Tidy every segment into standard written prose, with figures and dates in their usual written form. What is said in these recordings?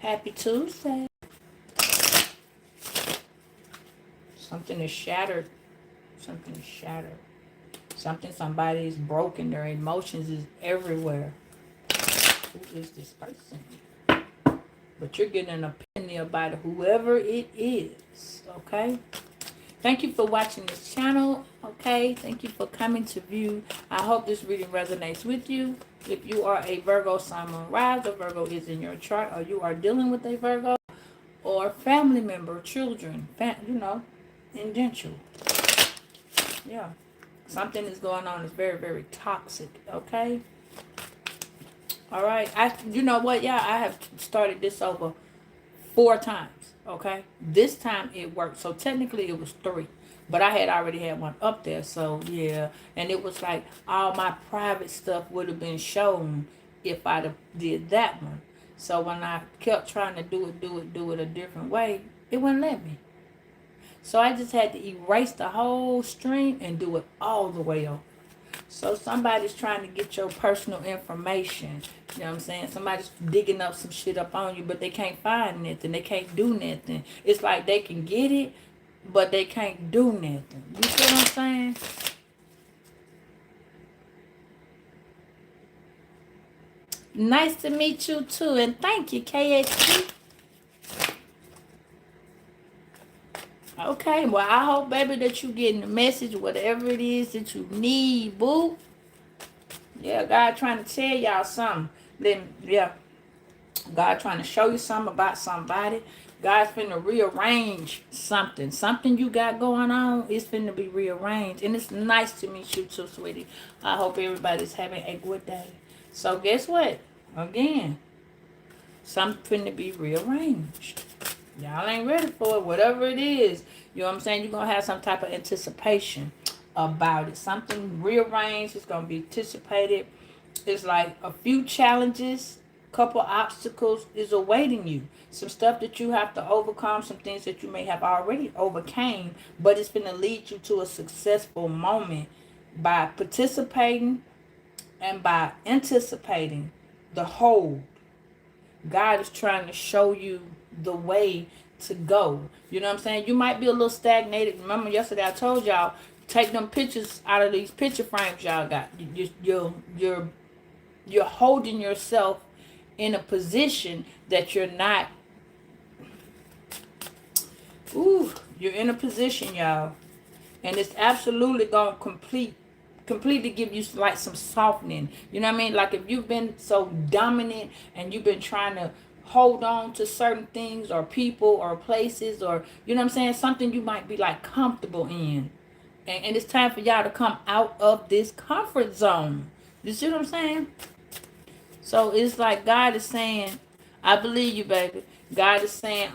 Happy Tuesday. Something is shattered. Something is shattered. Somebody is broken. Their emotions is everywhere. Who is this person? But you're getting an opinion about whoever it is. Okay? Thank you for watching this channel. Okay? Thank you for coming to view. I hope this reading resonates with you. If you are a Virgo, Sun, Moon, Rise, or Virgo is in your chart, or you are dealing with a Virgo, or family member, children, in general. Yeah. Something is going on. It's very, very toxic. Okay? All right. You know what? Yeah, I have started this over 4 times. Okay? This time it worked. So technically it was 3. But I had already had one up there. So, yeah. And it was like all my private stuff would have been shown if I'd have did that one. So when I kept trying to do it a different way, it wouldn't let me. So I just had to erase the whole stream and do it all the way over. So somebody's trying to get your personal information. You know what I'm saying? Somebody's digging up some shit up on you, but they can't find nothing. They can't do nothing. It's like they can get it, but they can't do nothing. You see what I'm saying? Nice to meet you too. And thank you, KSP. Okay, well, I hope, baby, that you getting the message, whatever it is that you need, boo. Yeah, God trying to tell y'all something. Then, yeah, God trying to show you something about somebody. God's finna rearrange something. Something you got going on is finna be rearranged. And it's nice to meet you too, sweetie. I hope everybody's having a good day. So, guess what? Again, something finna be rearranged. Y'all ain't ready for it. Whatever it is, you know what I'm saying? You're going to have some type of anticipation about it. Something rearranged. It's going to be anticipated. It's like a few challenges, couple obstacles is awaiting you. Some stuff that you have to overcome, some things that you may have already overcame, but it's going to lead you to a successful moment by participating and by anticipating the whole. God is trying to show you the way to go. You know what I'm saying? You might be a little stagnated. Remember yesterday I told y'all, take them pictures out of these picture frames y'all got. You're holding yourself in a position that you're not. You're in a position, y'all, and it's absolutely gonna completely give you like some softening. You know what I mean? Like if you've been so dominant and you've been trying to hold on to certain things or people or places, or you know what I'm saying, something you might be like comfortable in, and it's time for y'all to come out of this comfort zone. You see what I'm saying? So it's like God is saying, I believe you, baby. God is saying,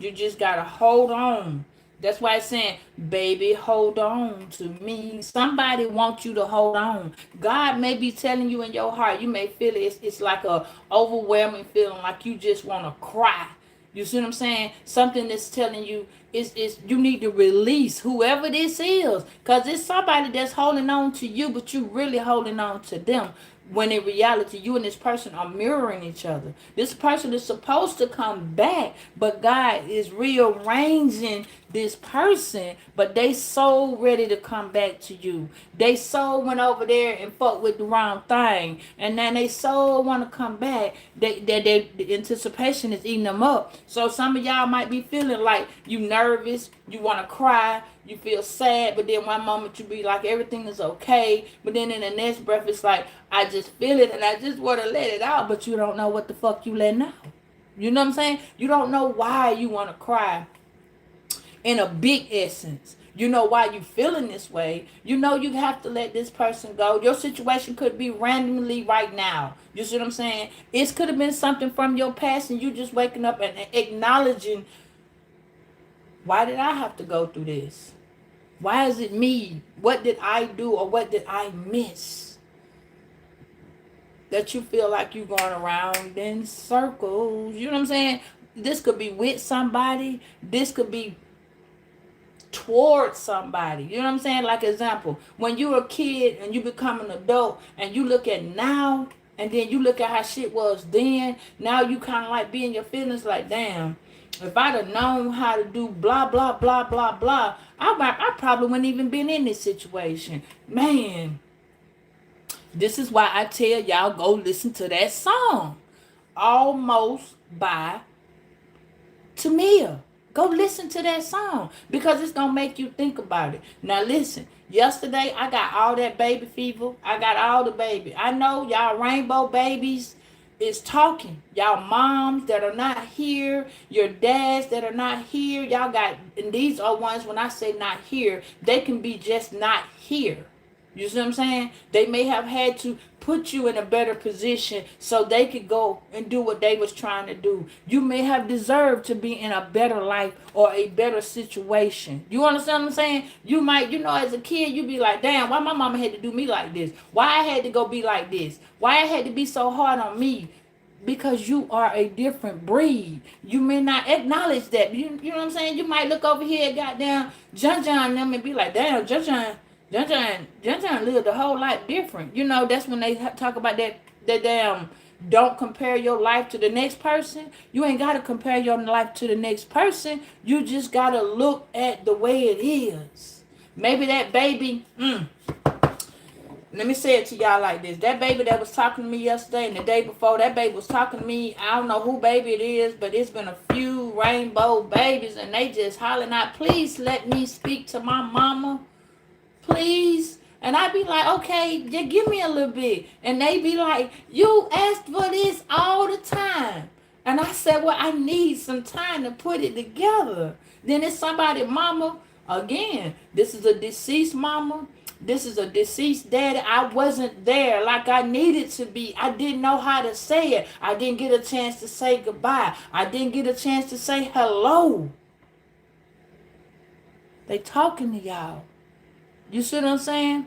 you just gotta hold on. That's why it's saying, baby, hold on to me. Somebody wants you to hold on. God may be telling you in your heart, you may feel it's like a overwhelming feeling, like you just want to cry. You see what I'm saying? Something that's telling you is you need to release whoever this is. Because it's somebody that's holding on to you, but you really holding on to them. When in reality, you and this person are mirroring each other. This person is supposed to come back, but God is rearranging this person, but they so ready to come back to you. They so went over there and fucked with the wrong thing, and then they so want to come back. The anticipation is eating them up. So some of y'all might be feeling like you nervous, you want to cry, you feel sad, but then one moment you be like everything is okay, but then in the next breath it's like I just feel it and I just want to let it out, but you don't know what the fuck you letting out. You know what I'm saying? You don't know why you want to cry in a big essence. You know why you feeling this way. You know you have to let this person go. Your situation could be randomly right now. You see what I'm saying? It could have been something from your past and you just waking up and acknowledging, why did I have to go through this? Why is it me? What did I do or what did I miss? That you feel like you're going around in circles. You know what I'm saying? This could be with somebody. This could be towards somebody. You know what I'm saying? Like example, when you were a kid and you become an adult and you look at now And then you look at how shit was then. Now you kind of like be in your feelings like, damn, if I'd have known how to do blah, blah, blah, blah, blah, I probably wouldn't even been in this situation. Man, this is why I tell y'all go listen to that song. Almost by Tamia. Go listen to that song because it's going to make you think about it. Now listen, yesterday I got all that baby fever. I got all the baby. I know y'all rainbow babies is talking. Y'all moms that are not here, your dads that are not here, y'all got, and these are ones when I say not here, they can be just not here. You see what I'm saying? They may have had to put you in a better position so they could go and do what they was trying to do. You may have deserved to be in a better life or a better situation. You understand what I'm saying? You might, as a kid, you be like, damn, why my mama had to do me like this? Why I had to go be like this? Why I had to be so hard on me? Because you are a different breed. You may not acknowledge that. You know what I'm saying? You might look over here at goddamn John and them and be like, damn, John lived a whole lot different. That's when they talk about that damn don't compare your life to the next person. You ain't got to compare your life to the next person. You just got to look at the way it is. Maybe that baby, let me say it to y'all like this. That baby that was talking to me yesterday and the day before, that baby was talking to me. I don't know who baby it is, but it's been a few rainbow babies and they just hollering out, please let me speak to my mama. Please. And I be like, okay, just give me a little bit. And they be like, you asked for this all the time. And I said, well, I need some time to put it together. Then it's somebody mama. Again, this is a deceased mama. This is a deceased daddy. I wasn't there like I needed to be. I didn't know how to say it. I didn't get a chance to say goodbye. I didn't get a chance to say hello. They talking to y'all. You see what I'm saying?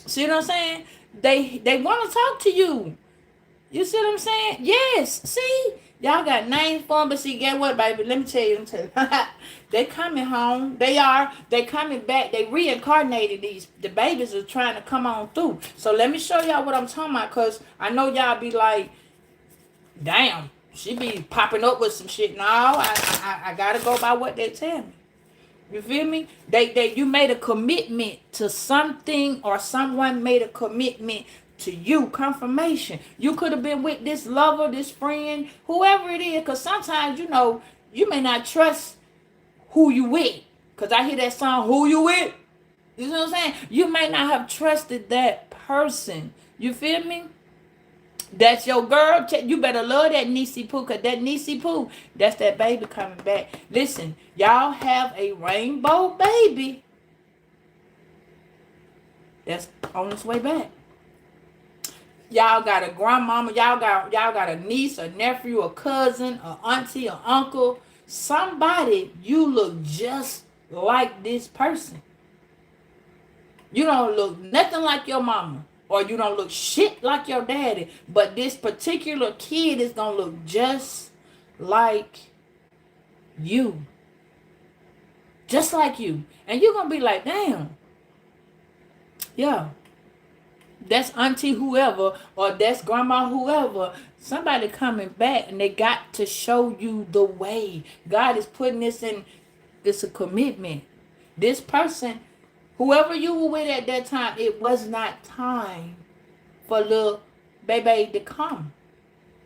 See what I'm saying? They want to talk to you. You see what I'm saying? Yes. See? Y'all got names for them, but see, get what, baby? Let me tell you. They coming home. They coming back. They reincarnated the babies are trying to come on through. So let me show y'all what I'm talking about, because I know y'all be like, damn, she be popping up with some shit. No, I got to go by what they tell me. You feel me? You made a commitment to something, or someone made a commitment to you. Confirmation. You could have been with this lover, this friend, whoever it is. Because sometimes, you may not trust who you with. Because I hear that song, who you with? You know what I'm saying? You may not have trusted that person. You feel me? That's your girl. You better love that Nisi Poo, because that Nisi Poo, that's that baby coming back. Listen, y'all have a rainbow baby that's on its way back. Y'all got a grandmama, y'all got a niece, a nephew, a cousin, a auntie, a uncle. Somebody, you look just like this person. You don't look nothing like your mama. Or you don't look shit like your daddy. But this particular kid is going to look just like you. Just like you. And you're going to be like, damn. Yeah. That's auntie whoever, or that's grandma whoever. Somebody coming back, and they got to show you the way. God is putting this in. It's a commitment. This person, whoever you were with at that time, it was not time for little baby to come.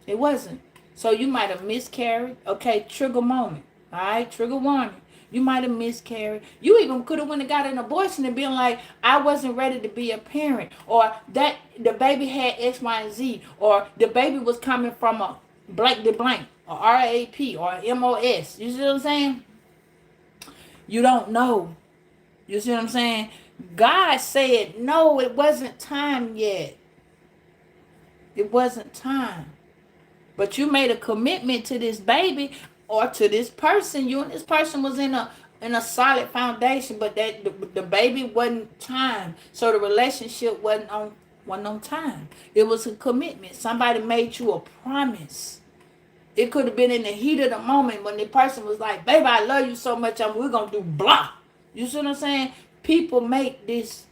It wasn't. So you might have miscarried. Okay, trigger moment. All right, trigger warning. You might have miscarried. You even could have went and got an abortion and been like, I wasn't ready to be a parent. Or that the baby had X, Y, and Z. Or the baby was coming from a blank to blank. Or RAP or MOS. You see what I'm saying? You don't know. You see what I'm saying? God said, no, it wasn't time yet. It wasn't time. But you made a commitment to this baby or to this person. You and this person was in a solid foundation, but that the baby wasn't time. So the relationship wasn't on time. It was a commitment. Somebody made you a promise. It could have been in the heat of the moment when the person was like, baby, I love you so much, we're going to do blah. You see what I'm saying? People make this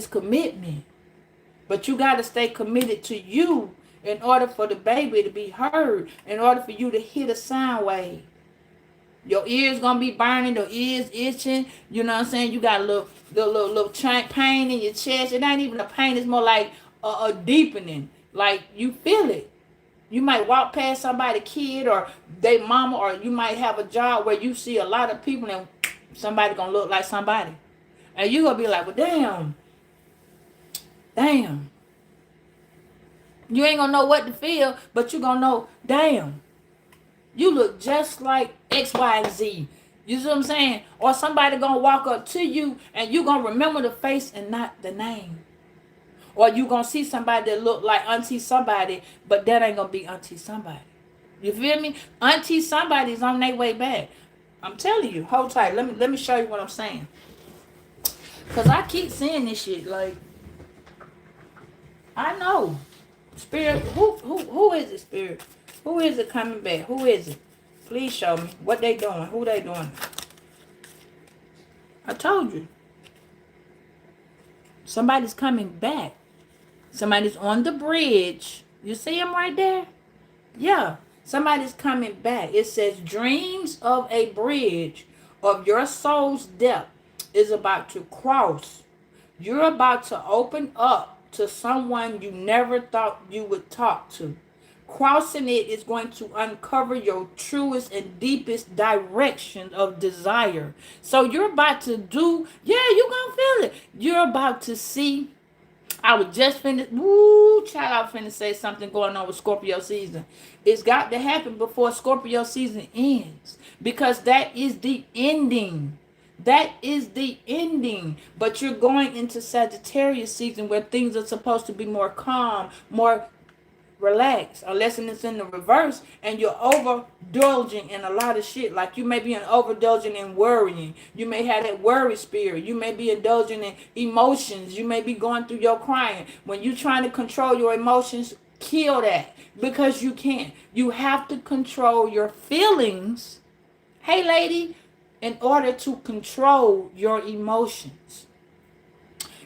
commitment. But you got to stay committed to you in order for the baby to be heard, in order for you to hear the sound wave. Your ears gonna be burning, your ears itching. You know what I'm saying? You got a little pain in your chest. It ain't even a pain. It's more like a deepening. Like you feel it. You might walk past somebody's kid or their mama, or you might have a job where you see a lot of people and somebody gonna look like somebody, and you gonna be like, well, damn. You ain't gonna know what to feel, but you gonna know, damn. You look just like X, Y, and Z. You see what I'm saying? Or somebody gonna walk up to you and you gonna remember the face and not the name. Or you gonna see somebody that look like Auntie somebody, but that ain't gonna be Auntie somebody. You feel me? Auntie somebody's on their way back. I'm telling you, hold tight. Let me show you what I'm saying. Cause I keep seeing this shit. Like, I know. Spirit, who is it, Spirit? Who is it coming back? Who is it? Please show me what they doing. Who they doing? I told you. Somebody's coming back. Somebody's on the bridge. You see him right there? Yeah. Somebody's coming back. It says, dreams of a bridge of your soul's depth is about to cross. You're about to open up to someone you never thought you would talk to. Crossing it is going to uncover your truest and deepest direction of desire. So you're about to do, yeah, you're going to feel it. You're about to see. I was just finna, child, I was finna say something going on with Scorpio season. It's got to happen before Scorpio season ends, because that is the ending. That is the ending. But you're going into Sagittarius season where things are supposed to be more calm, more relax, unless it's in the reverse and you're overindulging in a lot of shit. Like you may be overindulging in worrying. You may have that worry spirit. You may be indulging in emotions. You may be going through your crying. When you're trying to control your emotions, kill that, because you can't. You have to control your feelings, hey lady, in order to control your emotions.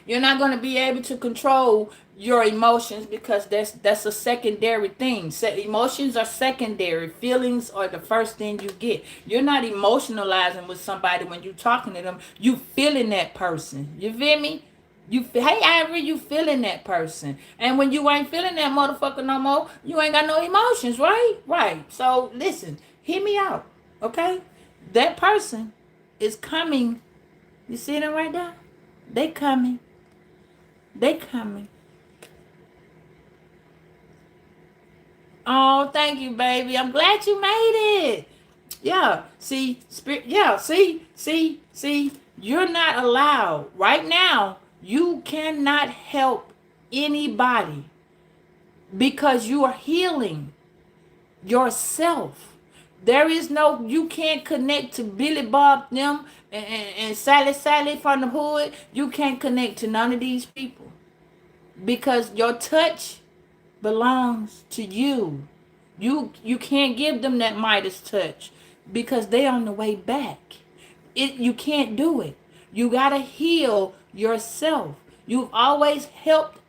You're not going to be able to control your emotions because that's a secondary thing. So emotions are secondary. Feelings are the first thing you get. You're not emotionalizing with somebody when you're talking to them. You feeling that person. You feel me? Hey Ivory, you feeling that person. And when you ain't feeling that motherfucker no more, you ain't got no emotions, right? Right. So listen, hear me out, okay? That person is coming. You see them right there? They coming. They coming. Oh, thank you, baby. I'm glad you made it. Yeah. See, spirit. Yeah. See. You're not allowed right now. You cannot help anybody because you are healing yourself. There is no, you can't connect to Billy Bob them and Sally from the hood. You can't connect to none of these people because your touch belongs to you. You can't give them that Midas touch because they're on the way back. You can't do it. You gotta heal yourself. You've always helped.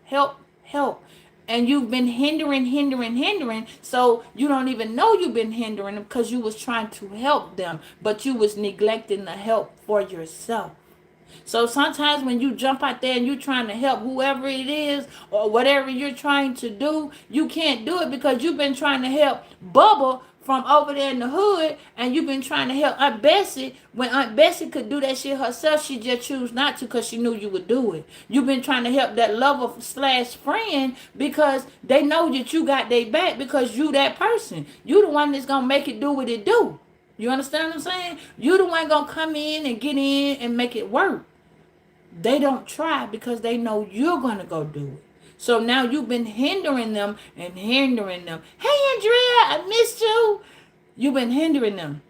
And you've been hindering. So you don't even know you've been hindering them because you was trying to help them, but you was neglecting the help for yourself. So sometimes when you jump out there and you're trying to help whoever it is or whatever you're trying to do, you can't do it because you've been trying to help Bubba from over there in the hood, and you've been trying to help Aunt Bessie. When Aunt Bessie could do that shit herself, she just chose not to because she knew you would do it. You've been trying to help that lover / friend because they know that you got their back because you that person. You the one that's going to make it do what it do. You understand what I'm saying? You the one going to come in and get in and make it work. They don't try because they know you're going to go do it. So now you've been hindering them. Hey, Andrea, I missed you. You've been hindering them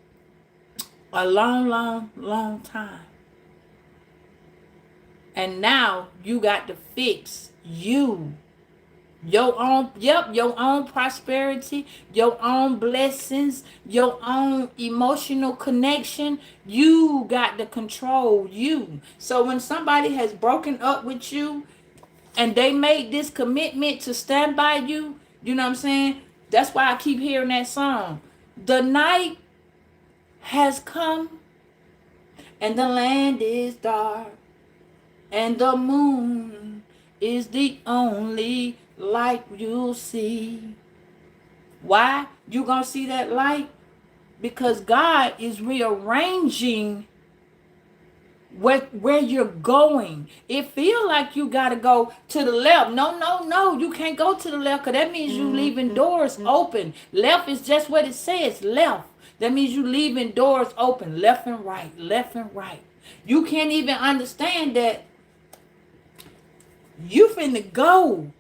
a long time. And now you got to fix you. Your own prosperity, your own blessings, your own emotional connection. You got to control you. So when somebody has broken up with you, and they made this commitment to stand by you, you know what I'm saying? That's why I keep hearing that song. The night has come and the land is dark and the moon is the only light you'll see. Why you gonna see that light? Because God is rearranging where you're going. It feel like you gotta go to the left. No, you can't go to the left, because that means you leaving doors open. Left is just what it says, left. That means you leaving doors open, left and right, left and right. You can't even understand that you finna go.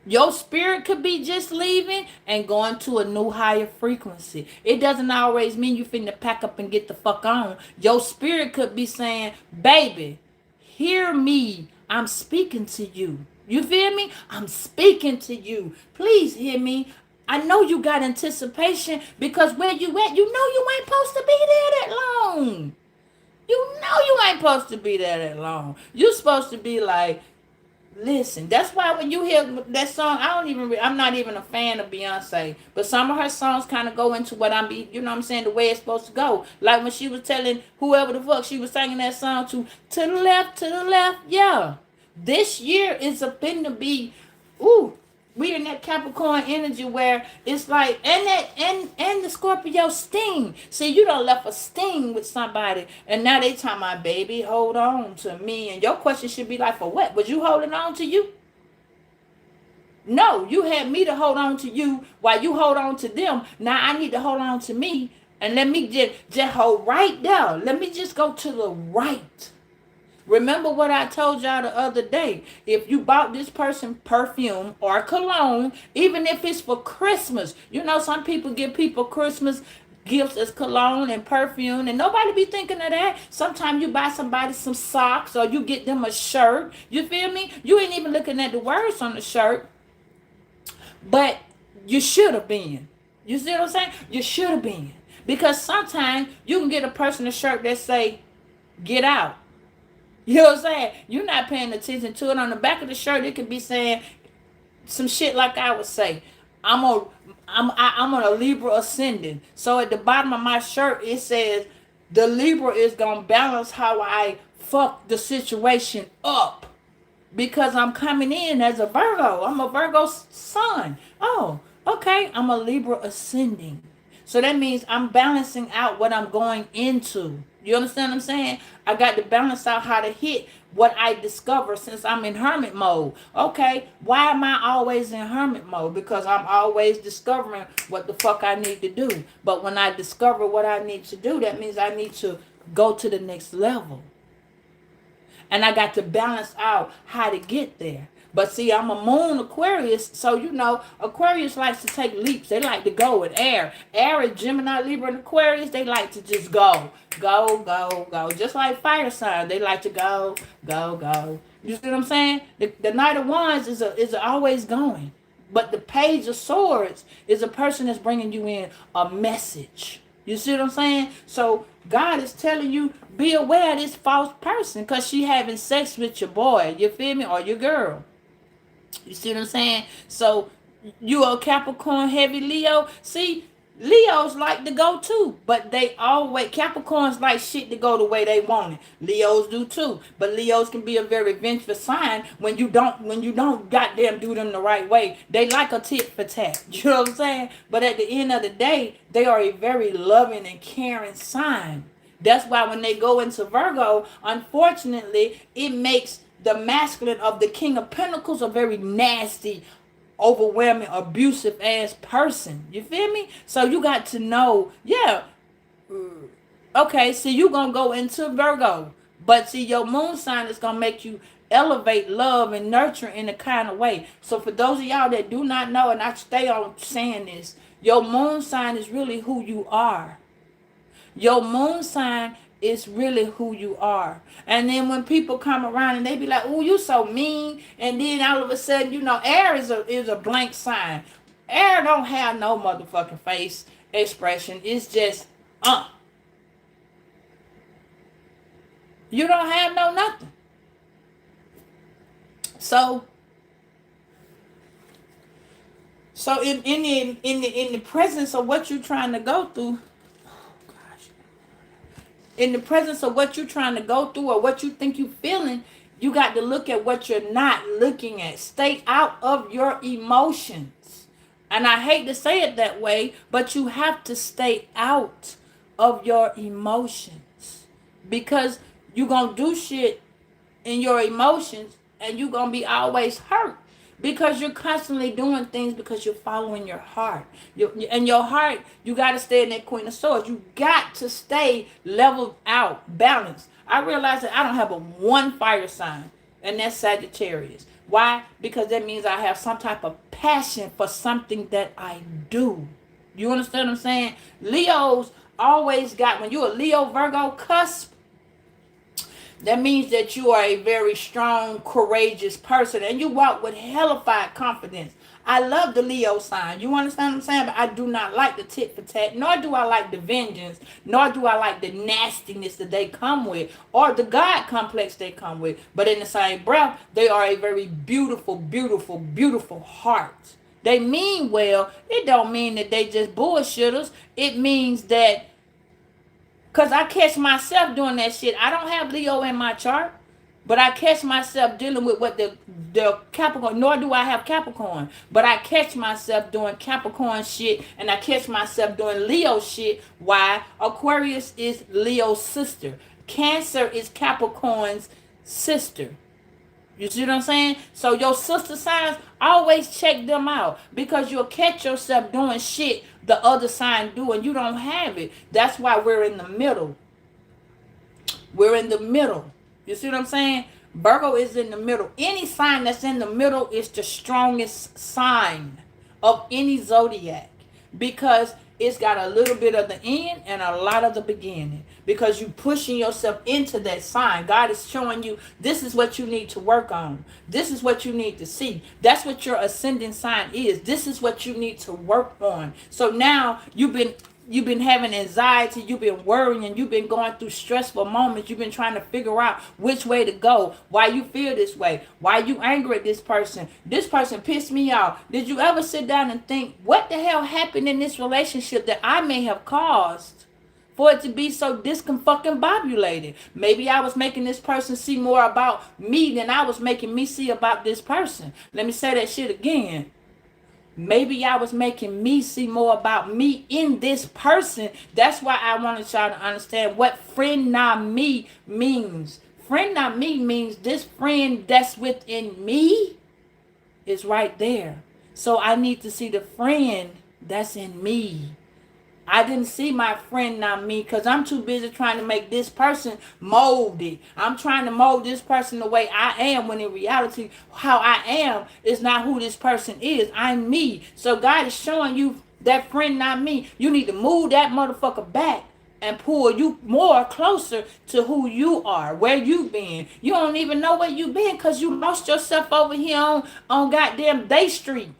Your spirit could be just leaving and going to a new higher frequency. It doesn't always mean you finna pack up and get the fuck on. Your spirit could be saying, baby, hear me. I'm speaking to you. You feel me? I'm speaking to you. Please hear me. I know you got anticipation, because where you at, you know you ain't supposed to be there that long. You know you ain't supposed to be there that long. You supposed to be like, listen. That's why when you hear that song, I'm not even a fan of Beyonce, but some of her songs kind of go into what you know what I'm saying, the way it's supposed to go. Like when she was telling whoever the fuck she was singing that song to the left, yeah. This year is a thing to be, we in that Capricorn energy where it's like, and the Scorpio sting. See, you done left a sting with somebody, and now they talking about, baby, hold on to me. And your question should be like, for what? Was you holding on to you? No, you had me to hold on to you while you hold on to them. Now I need to hold on to me, and let me just hold right there. Let me just go to the right. Remember what I told y'all the other day. If you bought this person perfume or cologne, even if it's for Christmas, you know, some people give people Christmas gifts as cologne and perfume, and nobody be thinking of that. Sometimes you buy somebody some socks, or you get them a shirt. You feel me? You ain't even looking at the words on the shirt, but you should have been. You see what I'm saying? You should have been. Because sometimes you can get a person a shirt that say, get out. You know what I'm saying? You're not paying attention to it. On the back of the shirt, it could be saying some shit like I would say. I'm on a Libra ascending. So at the bottom of my shirt, it says, the Libra is going to balance how I fuck the situation up. Because I'm coming in as a Virgo. I'm a Virgo sun. Oh, okay. I'm a Libra ascending. So that means I'm balancing out what I'm going into. You understand what I'm saying? I got to balance out how to hit what I discover since I'm in hermit mode. Okay, why am I always in hermit mode? Because I'm always discovering what the fuck I need to do. But when I discover what I need to do, that means I need to go to the next level. And I got to balance out how to get there. But see, I'm a moon Aquarius, so you know, Aquarius likes to take leaps. They like to go with air. Aries, Gemini, Libra, and Aquarius, they like to just go. Just like fire sign, they like to go. You see what I'm saying? The Knight of Wands is always going. But the Page of Swords is a person that's bringing you in a message. You see what I'm saying? So God is telling you, be aware of this false person, because she having sex with your boy. You feel me? Or your girl. You see what I'm saying? So you a Capricorn heavy Leo. See, Leos like to go too, but they always, Capricorns like shit to go the way they want it. Leos do too, but Leos can be a very vengeful sign when you don't goddamn do them the right way. They like a tit for tat. You know what I'm saying? But at the end of the day, they are a very loving and caring sign. That's why when they go into Virgo, unfortunately, it makes the masculine of the King of Pentacles a very nasty, overwhelming, abusive ass person. You feel me? So you got to know, okay, so you gonna go into Virgo, but see, your moon sign is gonna make you elevate love and nurture in a kind of way. So for those of y'all that do not know, and I stay on saying this, your moon sign is really who you are. Your moon sign is really who you are. And then when people come around and they be like, oh, you so mean, and then all of a sudden, you know, air is a blank sign. Air don't have no motherfucking face expression. It's just you don't have no nothing. So in the presence of what you're trying to go through, in the presence of what you're trying to go through or what you think you're feeling, you got to look at what you're not looking at. Stay out of your emotions. And I hate to say it that way, but you have to stay out of your emotions. Because you're going to do shit in your emotions and you're going to be always hurt. Because you're constantly doing things because you're following your heart. And your heart, you got to stay in that Queen of Swords. You got to stay leveled out, balanced. I realize that I don't have a one fire sign, and that's Sagittarius. Why? Because that means I have some type of passion for something that I do. You understand what I'm saying? Leos always got, when you're a Leo Virgo cusp, that means that you are a very strong, courageous person, and you walk with hellified confidence. I love the Leo sign. You understand what I'm saying? But I do not like the tit for tat, nor do I like the vengeance, nor do I like the nastiness that they come with, or the God complex they come with. But in the same breath, they are a very beautiful, beautiful, beautiful heart. They mean well. It don't mean that they just bullshitters. It means that, because I catch myself doing that shit. I don't have Leo in my chart, but I catch myself dealing with what the Capricorn, nor do I have Capricorn. But I catch myself doing Capricorn shit, and I catch myself doing Leo shit. Why? Aquarius is Leo's sister. Cancer is Capricorn's sister. You see what I'm saying? So your sister signs, always check them out, because you'll catch yourself doing shit the other sign do and you don't have it. That's why we're in the middle. We're in the middle. You see what I'm saying? Virgo is in the middle. Any sign that's in the middle is the strongest sign of any zodiac, because it's got a little bit of the end and a lot of the beginning, because you pushing yourself into that sign. God is showing you this is what you need to work on. This is what you need to see. That's what your ascending sign is. This is what you need to work on. So now you've been having anxiety, you've been worrying, you've been going through stressful moments, you've been trying to figure out which way to go, why you feel this way, why you angry at this person pissed me off. Did you ever sit down and think, what the hell happened in this relationship that I may have caused for it to be so discombobulated? Maybe I was making this person see more about me than I was making me see about this person. Let me say that shit again. Maybe I was making me see more about me in this person. That's why I wanted y'all to understand what friend not me means. Friend not me means this friend that's within me is right there. So I need to see the friend that's in me. I didn't see my friend, not me, because I'm too busy trying to make this person molded. I'm trying to mold this person the way I am, when in reality, how I am is not who this person is. I'm me. So God is showing you that friend, not me. You need to move that motherfucker back and pull you more closer to who you are, where you been. You don't even know where you been because you lost yourself over here on goddamn Day Street.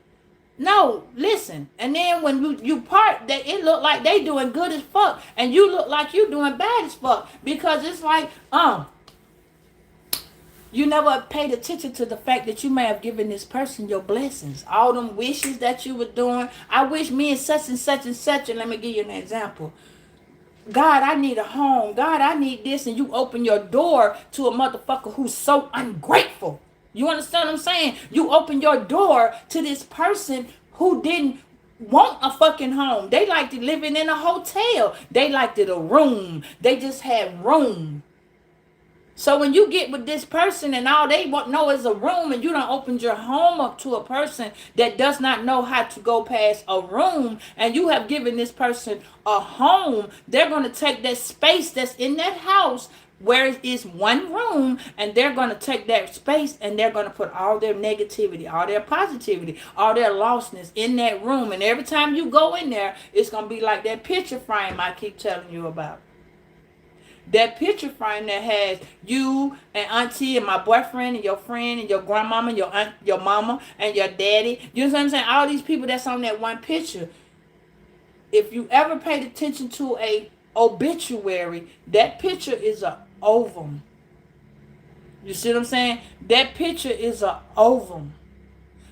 No, listen. And then when you part, that it look like they doing good as fuck, and you look like you doing bad as fuck, because it's like, you never paid attention to the fact that you may have given this person your blessings, all them wishes that you were doing. I wish me and such and such and such, and let me give you an example. God, I need a home. God, I need this, and you open your door to a motherfucker who's so ungrateful. You understand what I'm saying? You open your door to this person who didn't want a fucking home. They liked it living in a hotel. They liked it a room. They just had room. So when you get with this person and all they know is a room, and you done opened your home up to a person that does not know how to go past a room, and you have given this person a home, they're going to take that space that's in that house where it is one room, and they're going to take that space and they're going to put all their negativity, all their positivity, all their lostness in that room. And every time you go in there, it's going to be like that picture frame I keep telling you about. That picture frame that has you and auntie and my boyfriend and your friend and your grandmama and your aunt, your mama and your daddy. You know what I'm saying? All these people that's on that one picture. If you ever paid attention to a obituary, that picture is a ovum. You see what I'm saying? That picture is a ovum.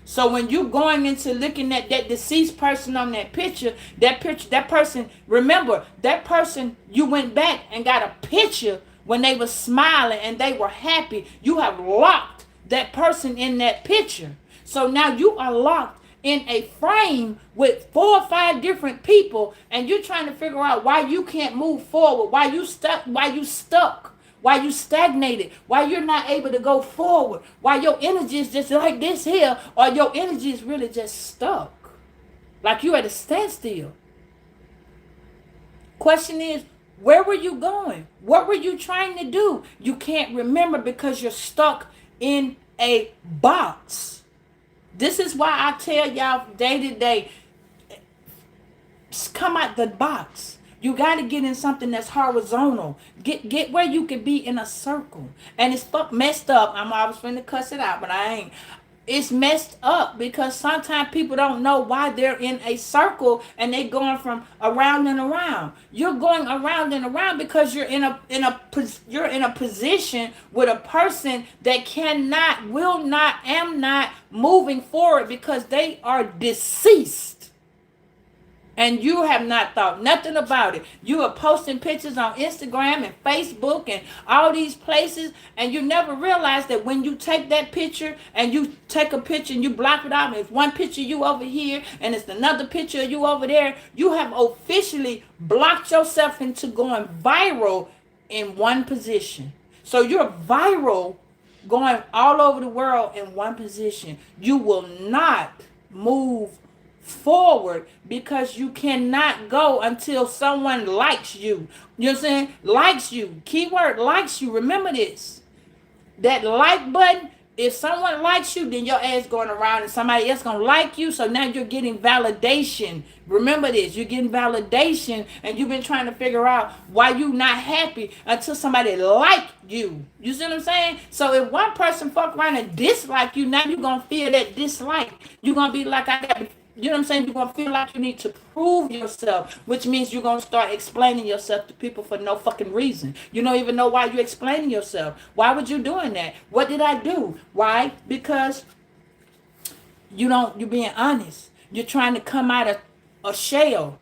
So when you going into looking at that deceased person on that picture, that person, remember, that person, you went back and got a picture when they were smiling and they were happy. You have locked that person in that picture. So now you are locked in a frame with 4 or 5 different people, and you're trying to figure out why you can't move forward, why you stuck, why you stagnated, why you're not able to go forward, why your energy is just like this here, or your energy is really just stuck, like you at a standstill. Question is, where were you going? What were you trying to do? You can't remember because you're stuck in a box. This is why I tell y'all day to day, come out the box. You got to get in something that's horizontal. Get where you can be in a circle. And it's messed up. I was finna cuss it out, but I ain't. It's messed up because sometimes people don't know why they're in a circle and they going from around and around. You're going around and around because you're in a position with a person that cannot, will not, am not moving forward because they are deceased. And you have not thought nothing about it. You are posting pictures on Instagram and Facebook and all these places, and you never realize that when you take that picture and you take a picture and you block it out, and it's one picture you over here and it's another picture of you over there, you have officially blocked yourself into going viral in one position. So you're viral going all over the world in one position. You will not move forward because you cannot go until someone likes you. You know what I'm saying? Likes you. Keyword likes you. Remember this. That like button, if someone likes you, then your ass going around and somebody else going to like you. So now you're getting validation. Remember this. You're getting validation and you've been trying to figure out why you not happy until somebody like you. You see what I'm saying? So if one person fuck around and dislike you, now you're going to feel that dislike. You're going to be like, you know what I'm saying? You're going to feel like you need to prove yourself, which means you're going to start explaining yourself to people for no fucking reason. You don't even know why you're explaining yourself. Why would you doing that? What did I do? Why? Because you're being honest. You're trying to come out of a shell.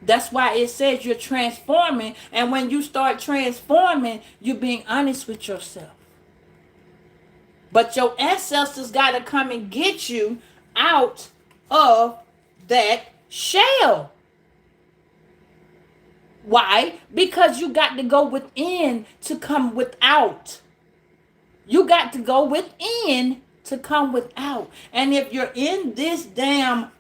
That's why it says you're transforming. And when you start transforming, you're being honest with yourself. But your ancestors got to come and get you out of that shell. Why? Because you got to go within to come without. You got to go within to come without. And if you're in this damn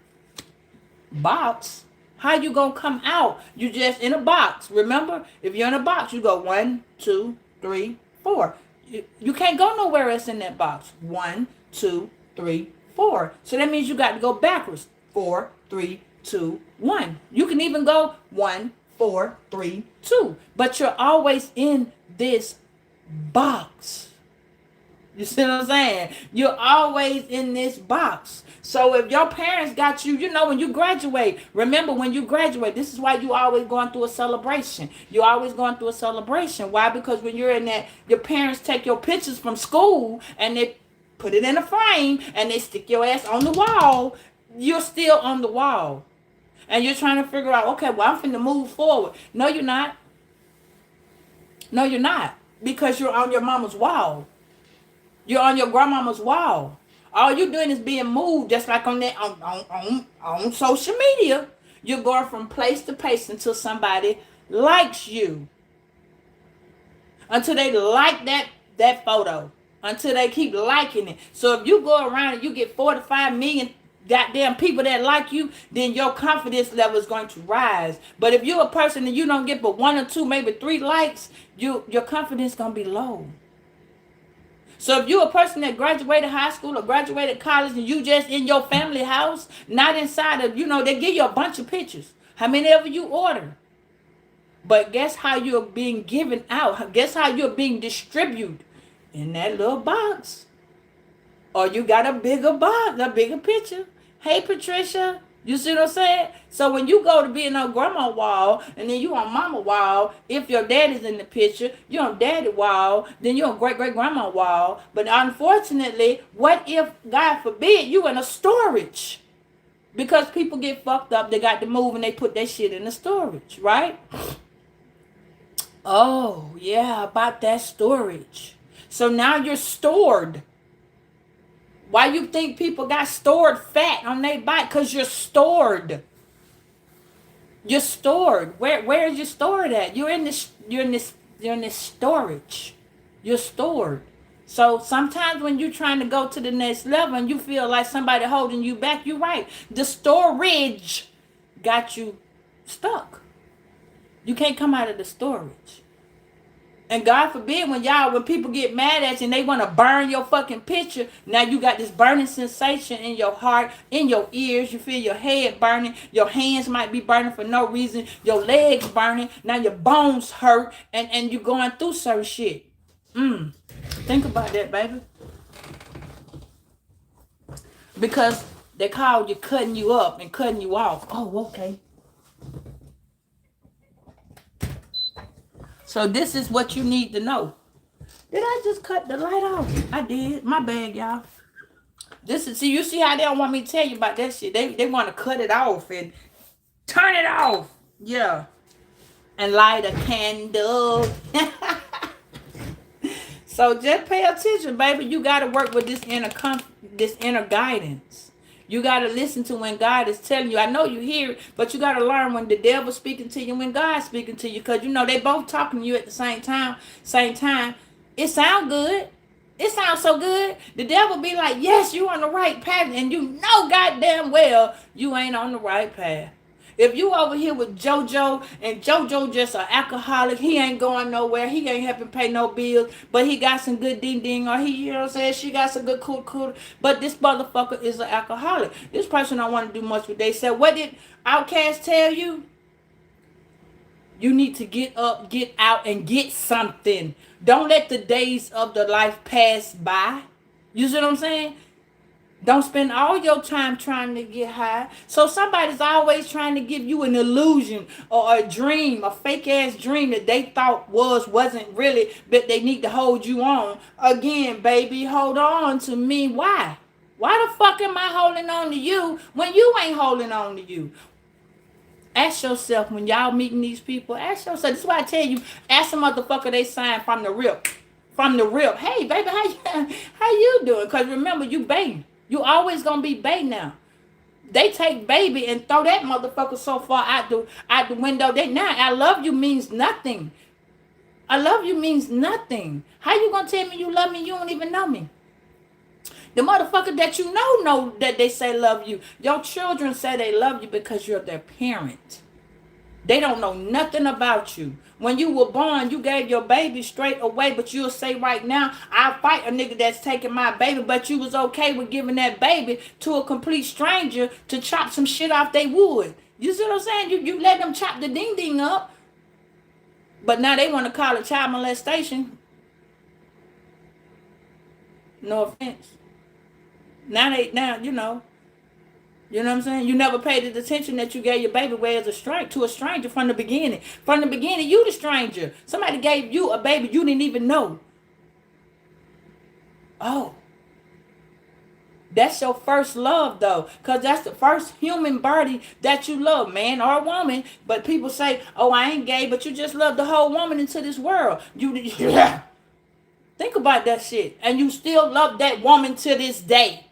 box, how you gonna come out? You just in a box. Remember, if you're in a box, you go 1, 2, 3, 4. You can't go nowhere else in that box. 1, 2, 3, 4. So that means you got to go backwards. 4, 3, 2, 1. You can even go 1, 4, 3, 2. But you're always in this box. You see what I'm saying? You're always in this box. So if your parents got you, when you graduate, remember when you graduate, this is why you always going through a celebration. You're always going through a celebration. Why? Because when you're in that, your parents take your pictures from school and they put it in a frame and they stick your ass on the wall. You're still on the wall. And you're trying to figure out, okay, well, I'm finna move forward. No, you're not. No, you're not. Because you're on your mama's wall. You're on your grandmama's wall. All you're doing is being moved, just like on social media. You're going from place to place until somebody likes you. Until they like that photo. Until they keep liking it. So if you go around and you get 4 to 5 million goddamn people that like you, then your confidence level is going to rise. But if you're a person and you don't get but 1 or 2, maybe 3 likes, your confidence is going to be low. So if you're a person that graduated high school or graduated college and you just in your family house, not inside of, they give you a bunch of pictures. How many ever you order. But guess how you're being given out? Guess how you're being distributed? In that little box. Or you got a bigger box, a bigger picture. Hey, Patricia. You see what I'm saying? So when you go to being on grandma wall and then you on mama wall, if your daddy's in the picture, you on daddy wall, then you on great great grandma wall. But unfortunately, what if, God forbid, you in a storage? Because people get fucked up, they got to move and they put their shit in the storage, right? Oh, yeah, about that storage. So now you're stored. Why you think people got stored fat on their body? Because you're stored. You're stored. Where is you stored at? You're in this storage. You're stored. So sometimes when you're trying to go to the next level and you feel like somebody holding you back, you're right. The storage got you stuck. You can't come out of the storage. And God forbid when people get mad at you and they want to burn your fucking picture, now you got this burning sensation in your heart, in your ears. You feel your head burning. Your hands might be burning for no reason. Your legs burning. Now your bones hurt and you're going through certain shit. Think about that, baby. Because they call you cutting you up and cutting you off. Oh, okay. So this is what you need to know. Did I just cut the light off? I did. My bad, y'all. You see how they don't want me to tell you about that shit. They want to cut it off and turn it off. Yeah. And light a candle. So just pay attention, baby. You got to work with this inner guidance. You got to listen to when God is telling you. I know you hear it, but you got to learn when the devil's speaking to you, when God's speaking to you. Because, they both talking to you at the same time. It sounds good. It sounds so good. The devil be like, yes, you on the right path. And you know goddamn well you ain't on the right path. If you over here with JoJo and JoJo just an alcoholic, he ain't going nowhere. He ain't helping pay no bills, but he got some good ding ding, or he, you know what I'm saying, she got some good cool. But this motherfucker is an alcoholic. This person don't want to do much with they said. What did Outcast tell you? You need to get up, get out, and get something. Don't let the days of the life pass by. You see what I'm saying? Don't spend all your time trying to get high. So somebody's always trying to give you an illusion or a dream, a fake ass dream that they thought wasn't really, but they need to hold you on. Again, baby, hold on to me. Why? Why the fuck am I holding on to you when you ain't holding on to you? Ask yourself when y'all meeting these people, ask yourself. This is why I tell you, ask the motherfucker they signed from the rip. From the rip. Hey, baby, how you doing? Because remember, you baby. You always gonna be bae now. They take baby and throw that motherfucker so far out the window. Now I love you means nothing. I love you means nothing. How you gonna tell me you love me? You don't even know me. The motherfucker that you know that they say love you. Your children say they love you because you're their parent. They don't know nothing about you. When you were born, you gave your baby straight away, but you'll say right now, I'll fight a nigga that's taking my baby, but you was okay with giving that baby to a complete stranger to chop some shit off they wood. You see what I'm saying? You let them chop the ding ding up, but now they want to call it child molestation. No offense. Now you know what I'm saying? You never paid the attention that you gave your baby away as to a stranger from the beginning. From the beginning, you the stranger. Somebody gave you a baby you didn't even know. Oh. That's your first love, though. Because that's the first human body that you love, man or woman. But people say, oh, I ain't gay, but you just love the whole woman into this world. Think about that shit. And you still love that woman to this day.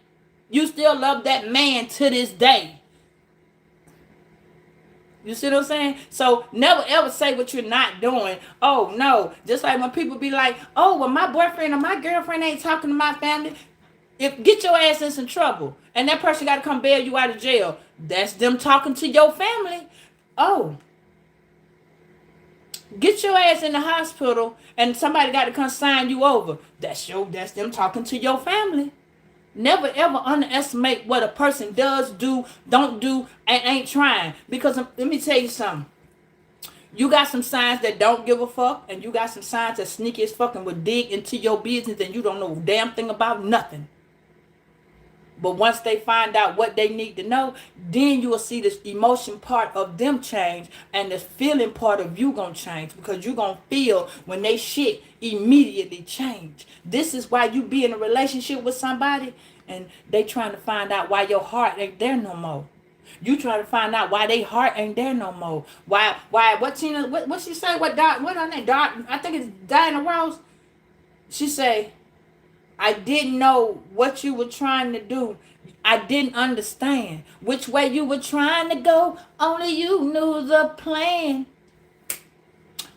You still love that man to this day. You see what I'm saying? So never ever say what you're not doing. Oh, no. Just like when people be like, oh, well, my boyfriend or my girlfriend ain't talking to my family. Get your ass in some trouble. And that person got to come bail you out of jail. That's them talking to your family. Oh. Get your ass in the hospital and somebody got to come sign you over. That's them talking to your family. Never ever underestimate what a person does, don't do, and ain't trying. Because let me tell you something. You got some signs that don't give a fuck, and you got some signs that sneaky as fucking will dig into your business and you don't know a damn thing about nothing. But once they find out what they need to know, then you will see this emotion part of them change, and the feeling part of you gonna change, because you gonna feel when they shit immediately change. This is why you be in a relationship with somebody and they trying to find out why your heart ain't there no more. You trying to find out why they heart ain't there no more. Why what Tina, what she say, what her name, I think it's Diana Ross. She say, I didn't know what you were trying to do. I didn't understand which way you were trying to go. Only you knew the plan.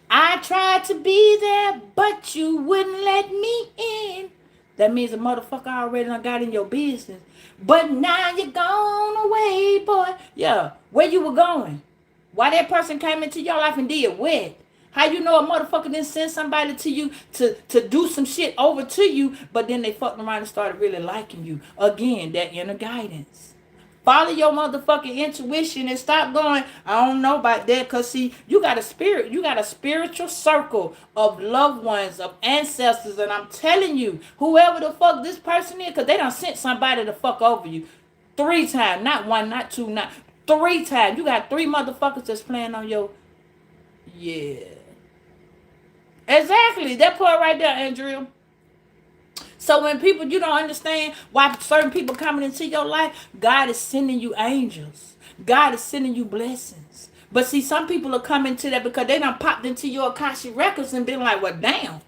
I tried to be there, but you wouldn't let me in. That means a motherfucker already done got in your business. But now you're gone away, boy. Yeah, where you were going? Why that person came into your life and did what? How you know a motherfucker didn't send somebody to you to do some shit over to you, but then they fucked around and started really liking you? Again, that inner guidance. Follow your motherfucking intuition and stop going, I don't know about that. Because, see, you got a spirit. You got a spiritual circle of loved ones, of ancestors. And I'm telling you, whoever the fuck this person is, because they done sent somebody to fuck over you 3 times. Not 1, not 2, not 3 times. You got 3 motherfuckers that's playing on your... Yeah. Exactly. That part right there, Andrea. So when people, you don't understand why certain people coming into your life, God is sending you angels. God is sending you blessings. But see, some people are coming to that because they done popped into your Akashic records and been like, well, damn.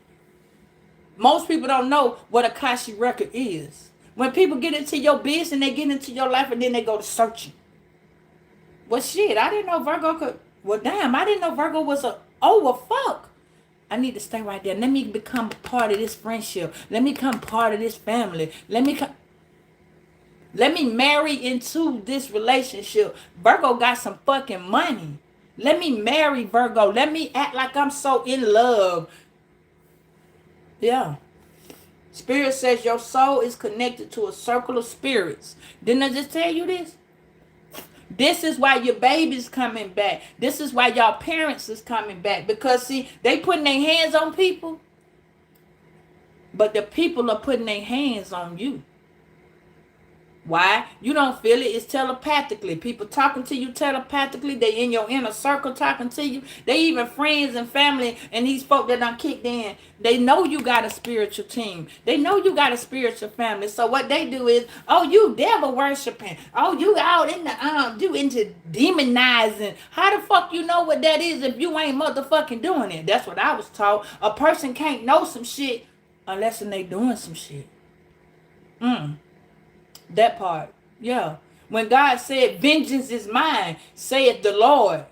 Most people don't know what Akashic record is. When people get into your business and they get into your life and then they go to searching. Well, shit, I didn't know Virgo could. Well, damn, I didn't know Virgo was a, oh, well, fuck. I need to stay right there. Let me become part of this friendship. Let me become part of this family. Let me marry into this relationship. Virgo got some fucking money. Let me marry Virgo. Let me act like I'm so in love. Yeah. Spirit says your soul is connected to a circle of spirits. Didn't I just tell you this? This is why your baby's coming back. This is why y'all parents is coming back. Because, see, they putting their hands on people. But the people are putting their hands on you. Why? You don't feel it. It's telepathically. People talking to you telepathically. They in your inner circle talking to you. They even friends and family and these folk that done kicked in. They know you got a spiritual team. They know you got a spiritual family. So what they do is, oh, you devil worshiping. Oh, you out in the you into demonizing. How the fuck you know what that is if you ain't motherfucking doing it? That's what I was taught. A person can't know some shit unless they doing some shit. That part. Yeah. When God said, vengeance is mine, saith the Lord.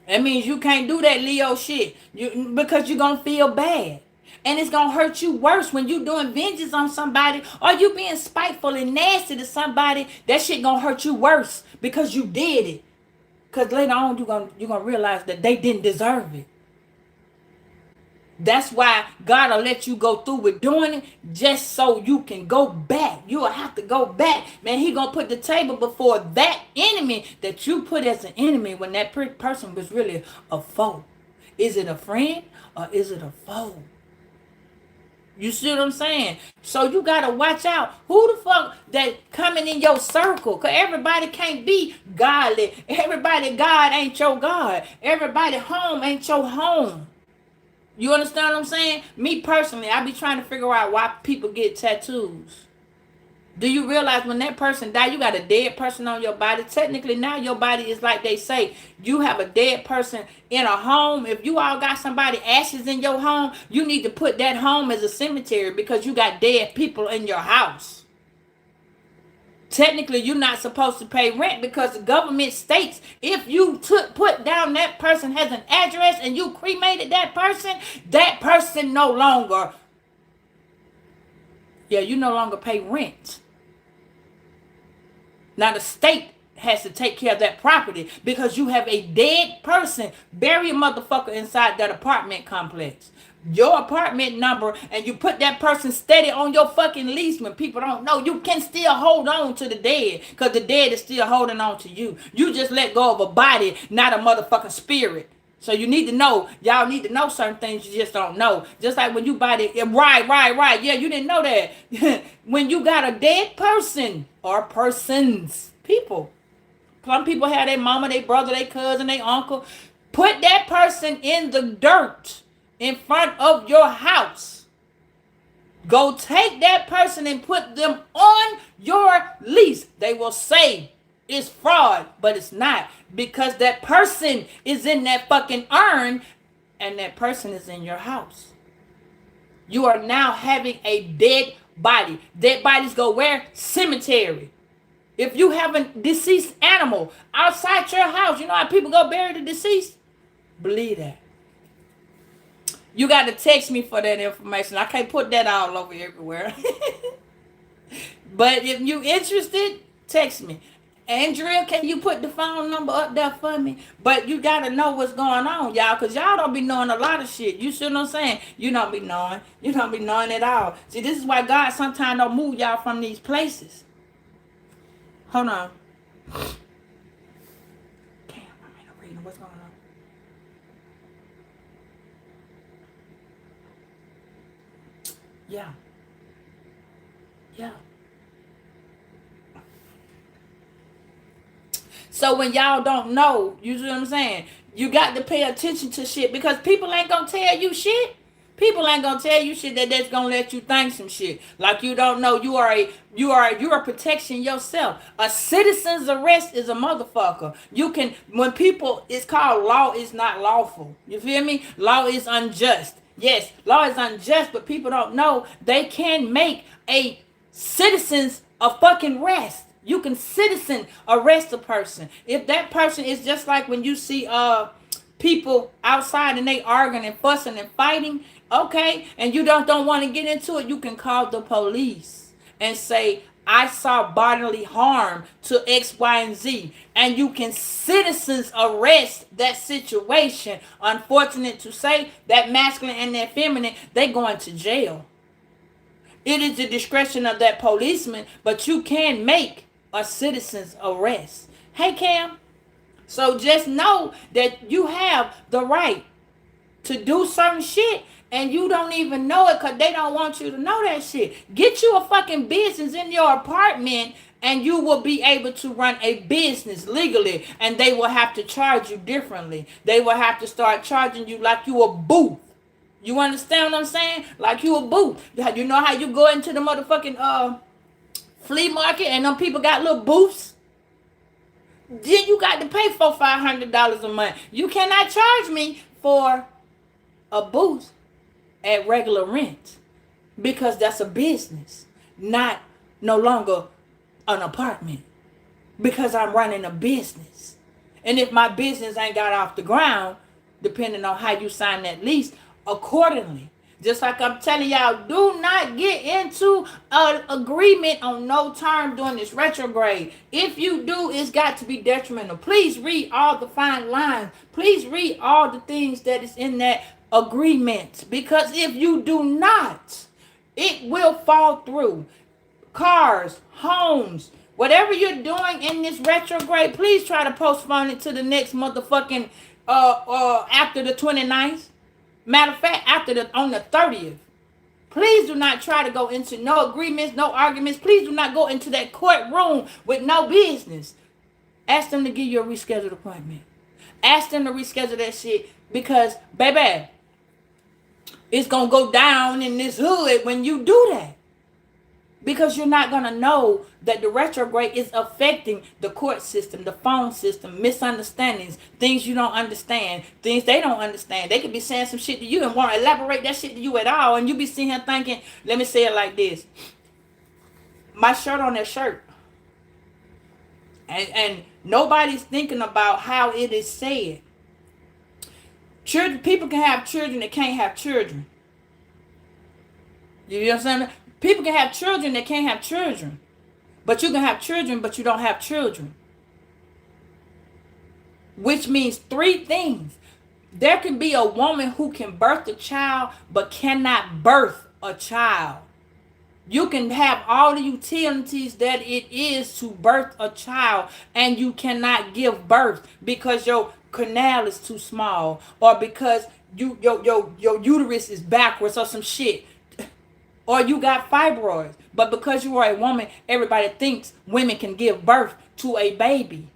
That means you can't do that Leo shit. Because you're going to feel bad. And it's going to hurt you worse when you doing vengeance on somebody, or you being spiteful and nasty to somebody. That shit going to hurt you worse because you did it. Because later on you're going to realize that they didn't deserve it. That's why God will let you go through with doing it just so you can go back. You will have to go back. Man, he going to put the table before that enemy that you put as an enemy when that person was really a foe. Is it a friend or is it a foe? You see what I'm saying? So you got to watch out. Who the fuck that coming in your circle? Because everybody can't be godly. Everybody God ain't your God. Everybody home ain't your home. You understand what I'm saying? Me personally, I be trying to figure out why people get tattoos. Do you realize when that person die, you got a dead person on your body? Technically, now your body is like they say. You have a dead person in a home. If you all got somebody ashes in your home, you need to put that home as a cemetery because you got dead people in your house. Technically, you're not supposed to pay rent because the government states if you put down that person has an address and you cremated that person no longer, you no longer pay rent. Now the state has to take care of that property because you have a dead person. Bury a motherfucker inside that apartment complex. Your apartment number, and you put that person steady on your fucking lease when people don't know. You can still hold on to the dead because the dead is still holding on to you. You just let go of a body, not a motherfucking spirit. So you need to know, y'all need to know certain things you just don't know. Just like when you buy the, right. Yeah, you didn't know that. When you got a dead person or persons, people. Some people have their mama, their brother, their cousin, their uncle. Put that person in the dirt in front of your house. Go take that person and put them on your lease. They will say it's fraud, but it's not, because that person is in that fucking urn and that person is in your house. You are now having a dead body. Dead bodies go where? Cemetery. If you have a deceased animal outside your house, you know how people go bury the deceased? Believe that. You got to text me for that information. I can't put that all over everywhere. But if you interested, text me. Andrea, can you put the phone number up there for me? But you got to know what's going on, y'all, because y'all don't be knowing a lot of shit. You see what I'm saying? You don't be knowing. You don't be knowing at all. See, this is why God sometimes don't move y'all from these places. Hold on. Damn, I'm in a reading. What's going on? Yeah. Yeah. So when y'all don't know, you see what I'm saying? You got to pay attention to shit, because people ain't gonna tell you shit. People ain't gonna tell you shit that's gonna let you think some shit. Like you don't know you are protection yourself. A citizen's arrest is a motherfucker. You can, when people, it's called law is not lawful. You feel me? Law is unjust. Yes, law is unjust, but people don't know they can make a citizen's a fucking arrest. You can citizen arrest a person. If that person is just like when you see people outside and they arguing and fussing and fighting, okay, and you don't want to get into it, you can call the police and say, I saw bodily harm to X, Y, and Z. And you can citizens arrest that situation. Unfortunate to say, that masculine and that feminine, they going to jail. It is the discretion of that policeman, but you can make a citizen's arrest. Hey, Cam. So just know that you have the right to do certain shit, and you don't even know it because they don't want you to know that shit. Get you a fucking business in your apartment, and you will be able to run a business legally, and they will have to charge you differently. They will have to start charging you like you a booth. You understand what I'm saying? Like you a booth. You know how you go into the motherfucking flea market and them people got little booths? Then you got to pay $400-500 a month. You cannot charge me for a booth at regular rent, because that's a business, no longer an apartment, because I'm running a business. And if my business ain't got off the ground, depending on how you sign that lease, accordingly. Just like I'm telling y'all, do not get into an agreement on no term during this retrograde. If you do, it's got to be detrimental. Please read all the fine lines. Please read all the things that is in that agreement. Because if you do not, it will fall through. Cars, homes, whatever you're doing in this retrograde, please try to postpone it to the next motherfucking after the 29th. Matter of fact, on the 30th. Please do not try to go into no agreements, no arguments. Please do not go into that courtroom with no business. Ask them to give you a rescheduled appointment. Ask them to reschedule that shit, because, baby, it's going to go down in this hood when you do that. Because you're not going to know that the retrograde is affecting the court system, the phone system, misunderstandings, things you don't understand, things they don't understand. They could be saying some shit to you and want to elaborate that shit to you at all. And you be sitting here thinking, let me say it like this. My shirt on their shirt. And nobody's thinking about how it is said. Children, people can have children that can't have children. You understand? People can have children that can't have children. But you can have children, but you don't have children. Which means three things. There can be a woman who can birth a child, but cannot birth a child. You can have all the utilities that it is to birth a child, and you cannot give birth because your canal is too small, or because your uterus is backwards or some shit, or you got fibroids. But because you are a woman, everybody thinks women can give birth to a baby.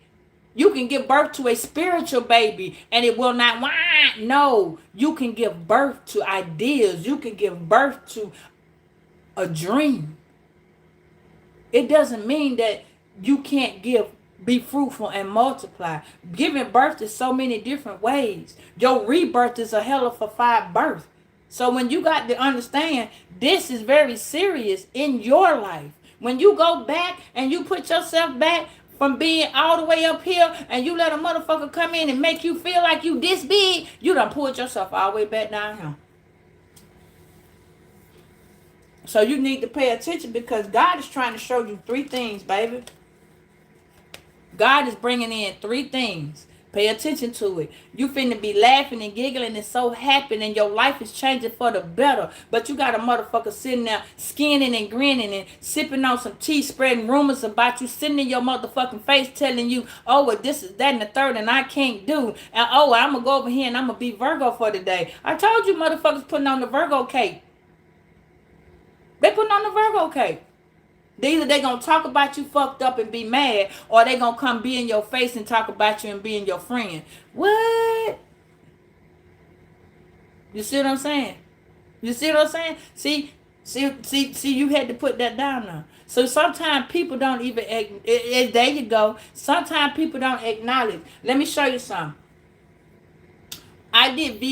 You can give birth to a spiritual baby and it will not whine. No, you can give birth to ideas. You can give birth to a dream. It doesn't mean that you can't be fruitful and multiply. Giving birth is so many different ways. Your rebirth is a hell of a fire birth. So when you got to understand, this is very serious in your life. When you go back and you put yourself back from being all the way up here and you let a motherfucker come in and make you feel like you this big, you done pulled yourself all the way back down here. So you need to pay attention, because God is trying to show you 3 things, baby. God is bringing in 3 things. Pay attention to it. You finna be laughing and giggling and so happy, and your life is changing for the better. But you got a motherfucker sitting there skinning and grinning and sipping on some tea, spreading rumors about you, sitting in your motherfucking face telling you, oh, well, this is that and the third and I can't do. And oh, I'm going to go over here and I'm going to be Virgo for the day. I told you motherfuckers putting on the Virgo cake. They putting on the Virgo cake. Either they gonna talk about you fucked up and be mad, or they gonna come be in your face and talk about you and being your friend. What? You see what I'm saying? You see what I'm saying? See, you had to put that down now. So sometimes people don't even, there you go. Sometimes people don't acknowledge. Let me show you something. I did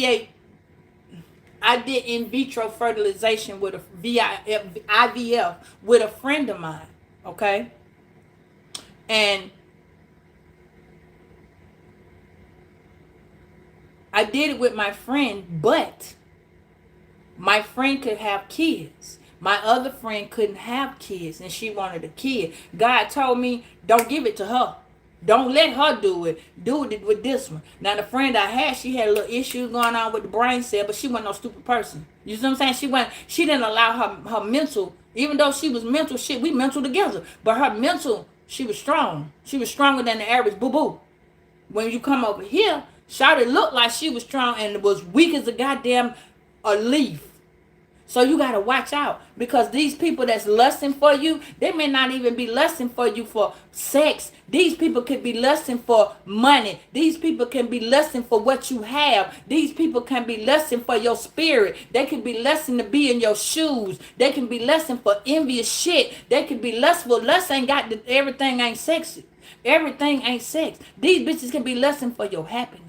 in vitro fertilization with IVF with a friend of mine, okay? And I did it with my friend, but my friend could have kids. My other friend couldn't have kids, and she wanted a kid. God told me, don't give it to her. Don't let her do it. Do it with this one. Now, the friend I had, she had a little issues going on with the brain cell, but she wasn't no stupid person. You see what I'm saying? She didn't allow her mental, even though she was mental shit, we mental together. But her mental, she was strong. She was stronger than the average boo-boo. When you come over here, Shawty looked like she was strong and was weak as a leaf. So you got to watch out, because these people that's lusting for you, they may not even be lusting for you for sex. These people could be lusting for money. These people can be lusting for what you have. These people can be lusting for your spirit. They can be lusting to be in your shoes. They can be lusting for envious shit. They can be lustful. Lust ain't got everything ain't sexy. Everything ain't sex. These bitches can be lusting for your happiness.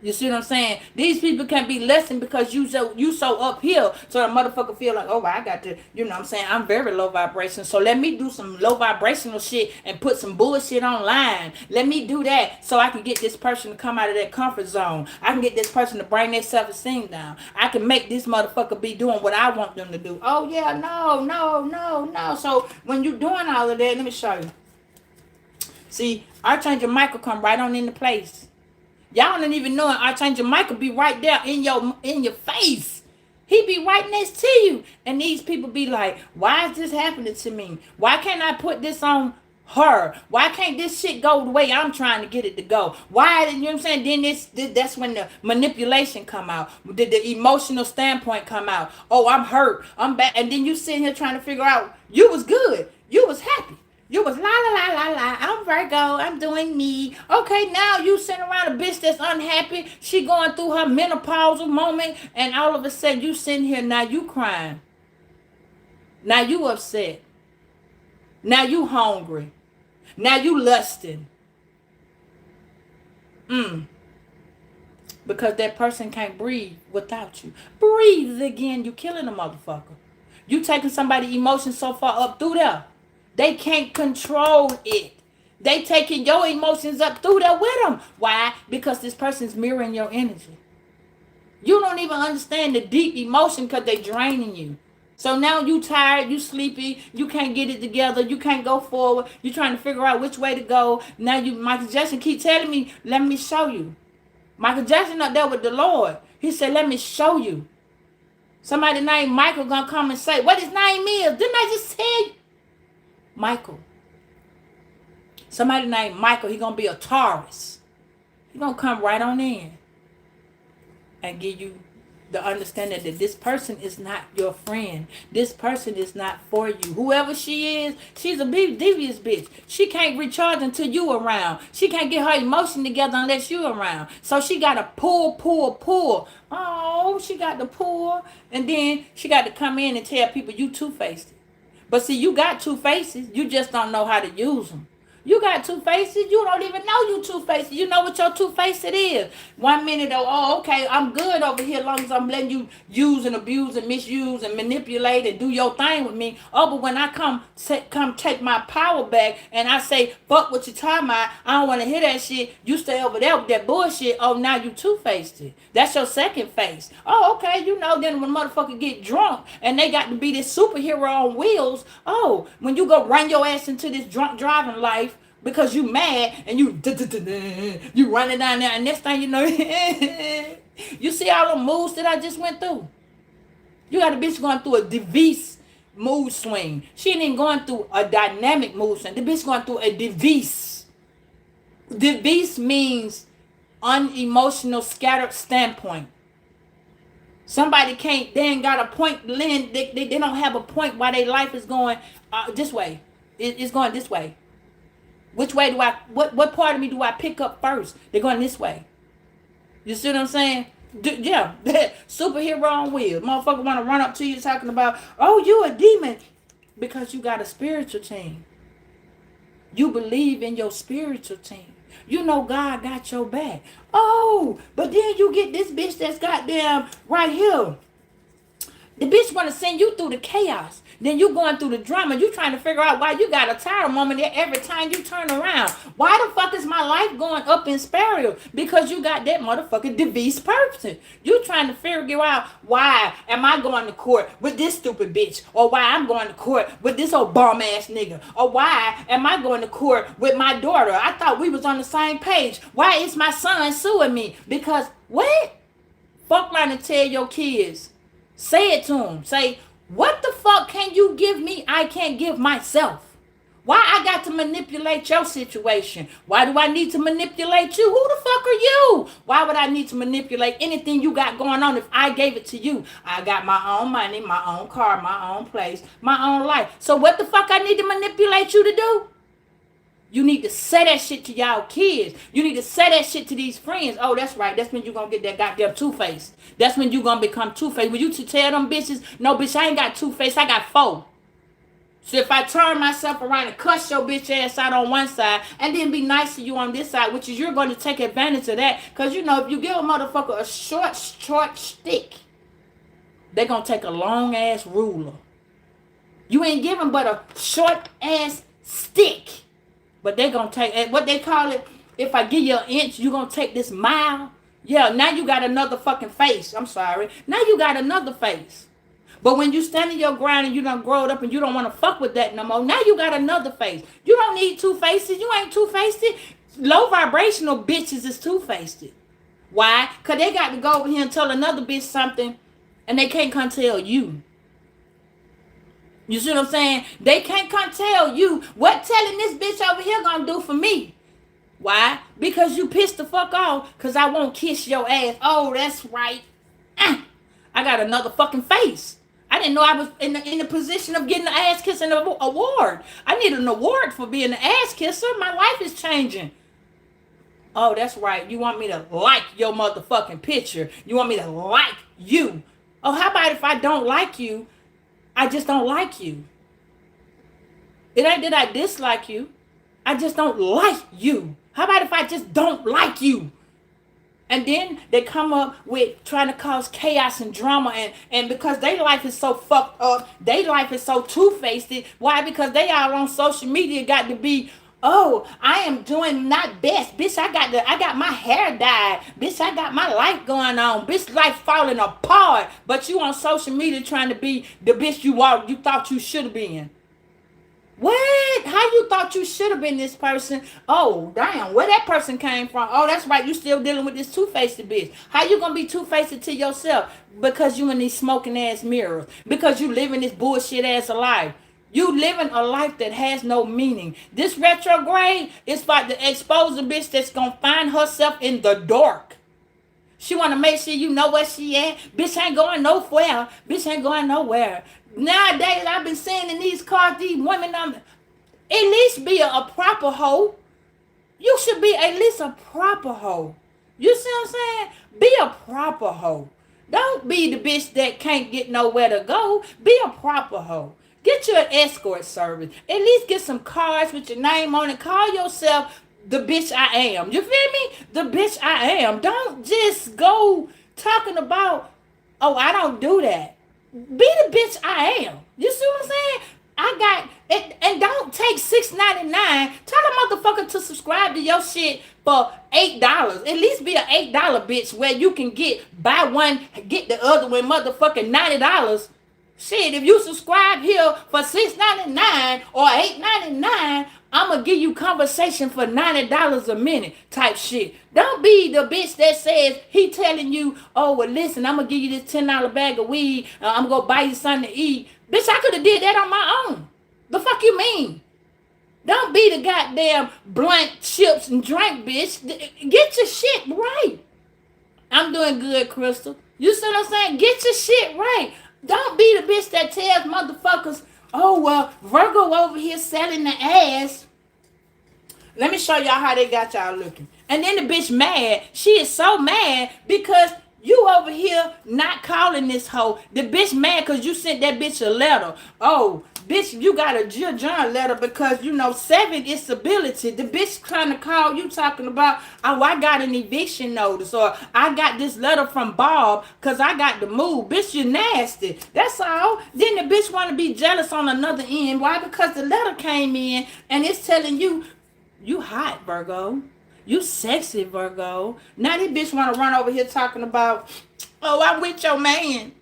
You see what I'm saying? These people can be lusting because you so up here, so the motherfucker feel like, oh, I got to, you know what I'm saying? I'm very low vibration, so let me do some low vibrational shit and put some bullshit online. Let me do that so I can get this person to come out of their comfort zone. I can get this person to bring their self-esteem down. I can make this motherfucker be doing what I want them to do. Oh, yeah, no. So when you're doing all of that, let me show you. See, Archangel Michael come right on into place. Y'all don't even know it. Archangel Michael be right there in your face. He be right next to you. And these people be like, why is this happening to me? Why can't I put this on her? Why can't this shit go the way I'm trying to get it to go? Why, you know what I'm saying? Then that's when the manipulation come out. The emotional standpoint come out. Oh, I'm hurt. I'm bad. And then you sitting here trying to figure out, you was good. You was happy. You was la. I'm Virgo. I'm doing me. Okay, now you sitting around a bitch that's unhappy. She going through her menopausal moment, and all of a sudden you sitting here, now you crying. Now you upset. Now you hungry. Now you lusting. Because that person can't breathe without you. Breathe again. You killing a motherfucker. You taking somebody's emotions so far up through there. They can't control it. They taking your emotions up through there with them. Why? Because this person's mirroring your energy. You don't even understand the deep emotion because they draining you. So now you tired, you sleepy, you can't get it together, you can't go forward. You're trying to figure out which way to go. Now Michael Jackson keep telling me, let me show you. Michael Jackson up there with the Lord. He said, let me show you. Somebody named Michael gonna come and say, what his name is. Didn't I just tell you? Michael. Somebody named Michael, he gonna be a Taurus. He gonna come right on in and give you the understanding that this person is not your friend. This person is not for you. Whoever she is, she's a devious bitch. She can't recharge until you around. She can't get her emotion together unless you around. So she got to pull. Oh, she got to pull. And then she got to come in and tell people you two-faced. But see, you got two faces. You just don't know how to use them. You got two faces. You don't even know you two faces. You know what your two face it is. 1 minute, oh, okay, I'm good over here as long as I'm letting you use and abuse and misuse and manipulate and do your thing with me. Oh, but when I come take my power back and I say, fuck what you talking about, I don't want to hear that shit. You stay over there with that bullshit. Oh, now you two-faced it. That's your second face. Oh, okay, you know, then when motherfucker get drunk and they got to be this superhero on wheels, oh, when you go run your ass into this drunk driving life, because you mad and you running down there and next thing you know, you see all the moves that I just went through. You got a bitch going through a device mood swing. She ain't even going through a dynamic mood swing. The bitch going through a device. Device means unemotional, scattered standpoint. Somebody they ain't got a point, they don't have a point why their life is going this way. It's going this way. Which way what part of me do I pick up first? They're going this way. You see what I'm saying? Yeah, superhero on wheels. Motherfucker want to run up to you talking about, oh, you a demon. Because you got a spiritual team. You believe in your spiritual team. You know God got your back. Oh, but then you get this bitch that's goddamn right here. The bitch want to send you through the chaos. Then you going through the drama. You trying to figure out why you got a tired moment every time you turn around. Why the fuck is my life going up in spiral? Because you got that motherfucking device person. You trying to figure out why am I going to court with this stupid bitch? Or why I'm going to court with this old bum ass nigga? Or why am I going to court with my daughter? I thought we was on the same page. Why is my son suing me? Because what? Fuck around and tell your kids. Say it to them. Say, what the fuck can you give me I can't give myself? Why I got to manipulate your situation? Why do I need to manipulate you? Who the fuck are you? Why would I need to manipulate anything you got going on if I gave it to you? I got my own money, my own car, my own place, my own life. So what the fuck I need to manipulate you to do? You need to say that shit to y'all kids. You need to say that shit to these friends. Oh, that's right. That's when you going to get that goddamn two-face. That's when you going to become two-face. When you to tell them bitches, no, bitch, I ain't got two-face. I got four. So if I turn myself around and cuss your bitch ass out on one side and then be nice to you on this side, which is you're going to take advantage of that. Because, you know, if you give a motherfucker a short stick, they're going to take a long-ass ruler. You ain't giving but a short-ass stick. But they're going to take, what they call it, if I give you an inch, you're going to take this mile. Yeah, now you got another fucking face. I'm sorry. Now you got another face. But when you stand in your ground and you done growed up and you don't want to fuck with that no more, now you got another face. You don't need two faces. You ain't two-faced. Low vibrational bitches is two-faced. Why? Because they got to go over here and tell another bitch something and they can't come tell you. You see what I'm saying? They can't come tell you what telling this bitch over here gonna do for me. Why? Because you pissed the fuck off because I won't kiss your ass. Oh, that's right. I got another fucking face. I didn't know I was in the position of getting an ass kissing award. I need an award for being an ass kisser. My life is changing. Oh, that's right. You want me to like your motherfucking picture. You want me to like you. Oh, how about if I don't like you? I just don't like you. It ain't that I dislike you. I just don't like you. How about if I just don't like you? And then they come up with trying to cause chaos and drama. And because their life is so fucked up, their life is so two-faced. Why? Because they all on social media got to be, oh, I am doing not best. Bitch, I got my hair dyed. Bitch, I got my life going on. Bitch, life falling apart. But you on social media trying to be the bitch you thought you should have been. What? How you thought you should have been this person? Oh, damn. Where that person came from? Oh, that's right. You still dealing with this two-faced bitch. How you going to be two-faced to yourself? Because you in these smoking ass mirrors. Because you living this bullshit ass life. You living a life that has no meaning. This retrograde is for to expose a bitch that's gonna find herself in the dark. She want to make sure you know where she at. Bitch ain't going nowhere. Bitch ain't going nowhere. Nowadays, I've been seeing in these cars, these women, at least be a proper hoe. You should be at least a proper hoe. You see what I'm saying? Be a proper hoe. Don't be the bitch that can't get nowhere to go. Be a proper hoe. Get you an escort service. At least get some cards with your name on it. Call yourself the bitch I am. You feel me? The bitch I am. Don't just go talking about, oh, I don't do that. Be the bitch I am. You see what I'm saying? I got it, and don't take $6.99. Tell the motherfucker to subscribe to your shit for $8. At least be an $8 bitch where you can buy one, get the other one, motherfucking $90. Shit, if you subscribe here for $6.99 or $8.99, I'm going to give you conversation for $90 a minute type shit. Don't be the bitch that says he telling you, oh, well, listen, I'm going to give you this $10 bag of weed. I'm going to buy you something to eat. Bitch, I could have did that on my own. The fuck you mean? Don't be the goddamn blunt chips and drink, bitch. Get your shit right. I'm doing good, Crystal. You see what I'm saying? Get your shit right. Don't be the bitch that tells motherfuckers, oh, well, Virgo over here selling the ass. Let me show y'all how they got y'all looking. And then the bitch mad. She is so mad because you over here not calling this hoe. The bitch mad because you sent that bitch a letter. Oh, bitch, you got a Jill John letter because, 7 is stability. The bitch trying to call you talking about, oh, I got an eviction notice, or I got this letter from Bob because I got to move. Bitch, you nasty. That's all. Then the bitch want to be jealous on another end. Why? Because the letter came in and it's telling you, you hot, Virgo. You sexy, Virgo. Now this bitch want to run over here talking about, oh, I'm with your man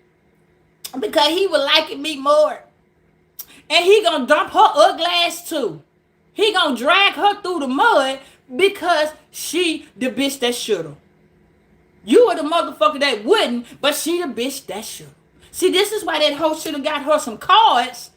because he was liking me more. And he gonna dump her ugly ass too. He gonna drag her through the mud because she the bitch that shoulda. You were the motherfucker that wouldn't, but she the bitch that shoulda. See, this is why that hoe shoulda got her some cards.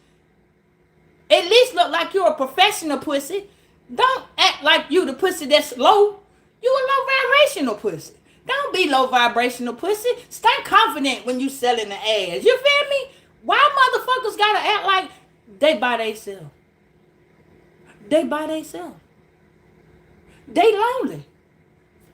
At least look like you're a professional pussy. Don't act like you the pussy that's low. You a low vibrational pussy. Don't be low vibrational pussy. Stay confident when you selling the ass. You feel me? Why motherfuckers gotta act like they by themselves? They by themselves. They lonely.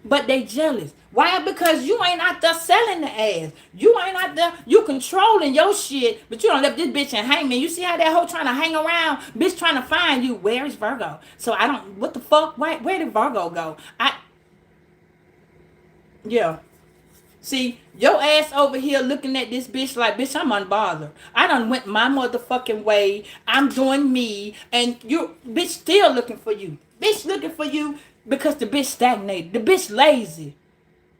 But they jealous. Why? Because you ain't out there selling the ass. You ain't out there, you controlling your shit, but you don't let this bitch in hangman. You see how that hoe trying to hang around? Bitch trying to find you. Where is Virgo? So I don't, what the fuck? Where did Virgo go? Yeah. See, your ass over here looking at this bitch like, bitch, I'm unbothered. I done went my motherfucking way. I'm doing me. And you, bitch, still looking for you. Bitch looking for you because the bitch stagnated. The bitch lazy.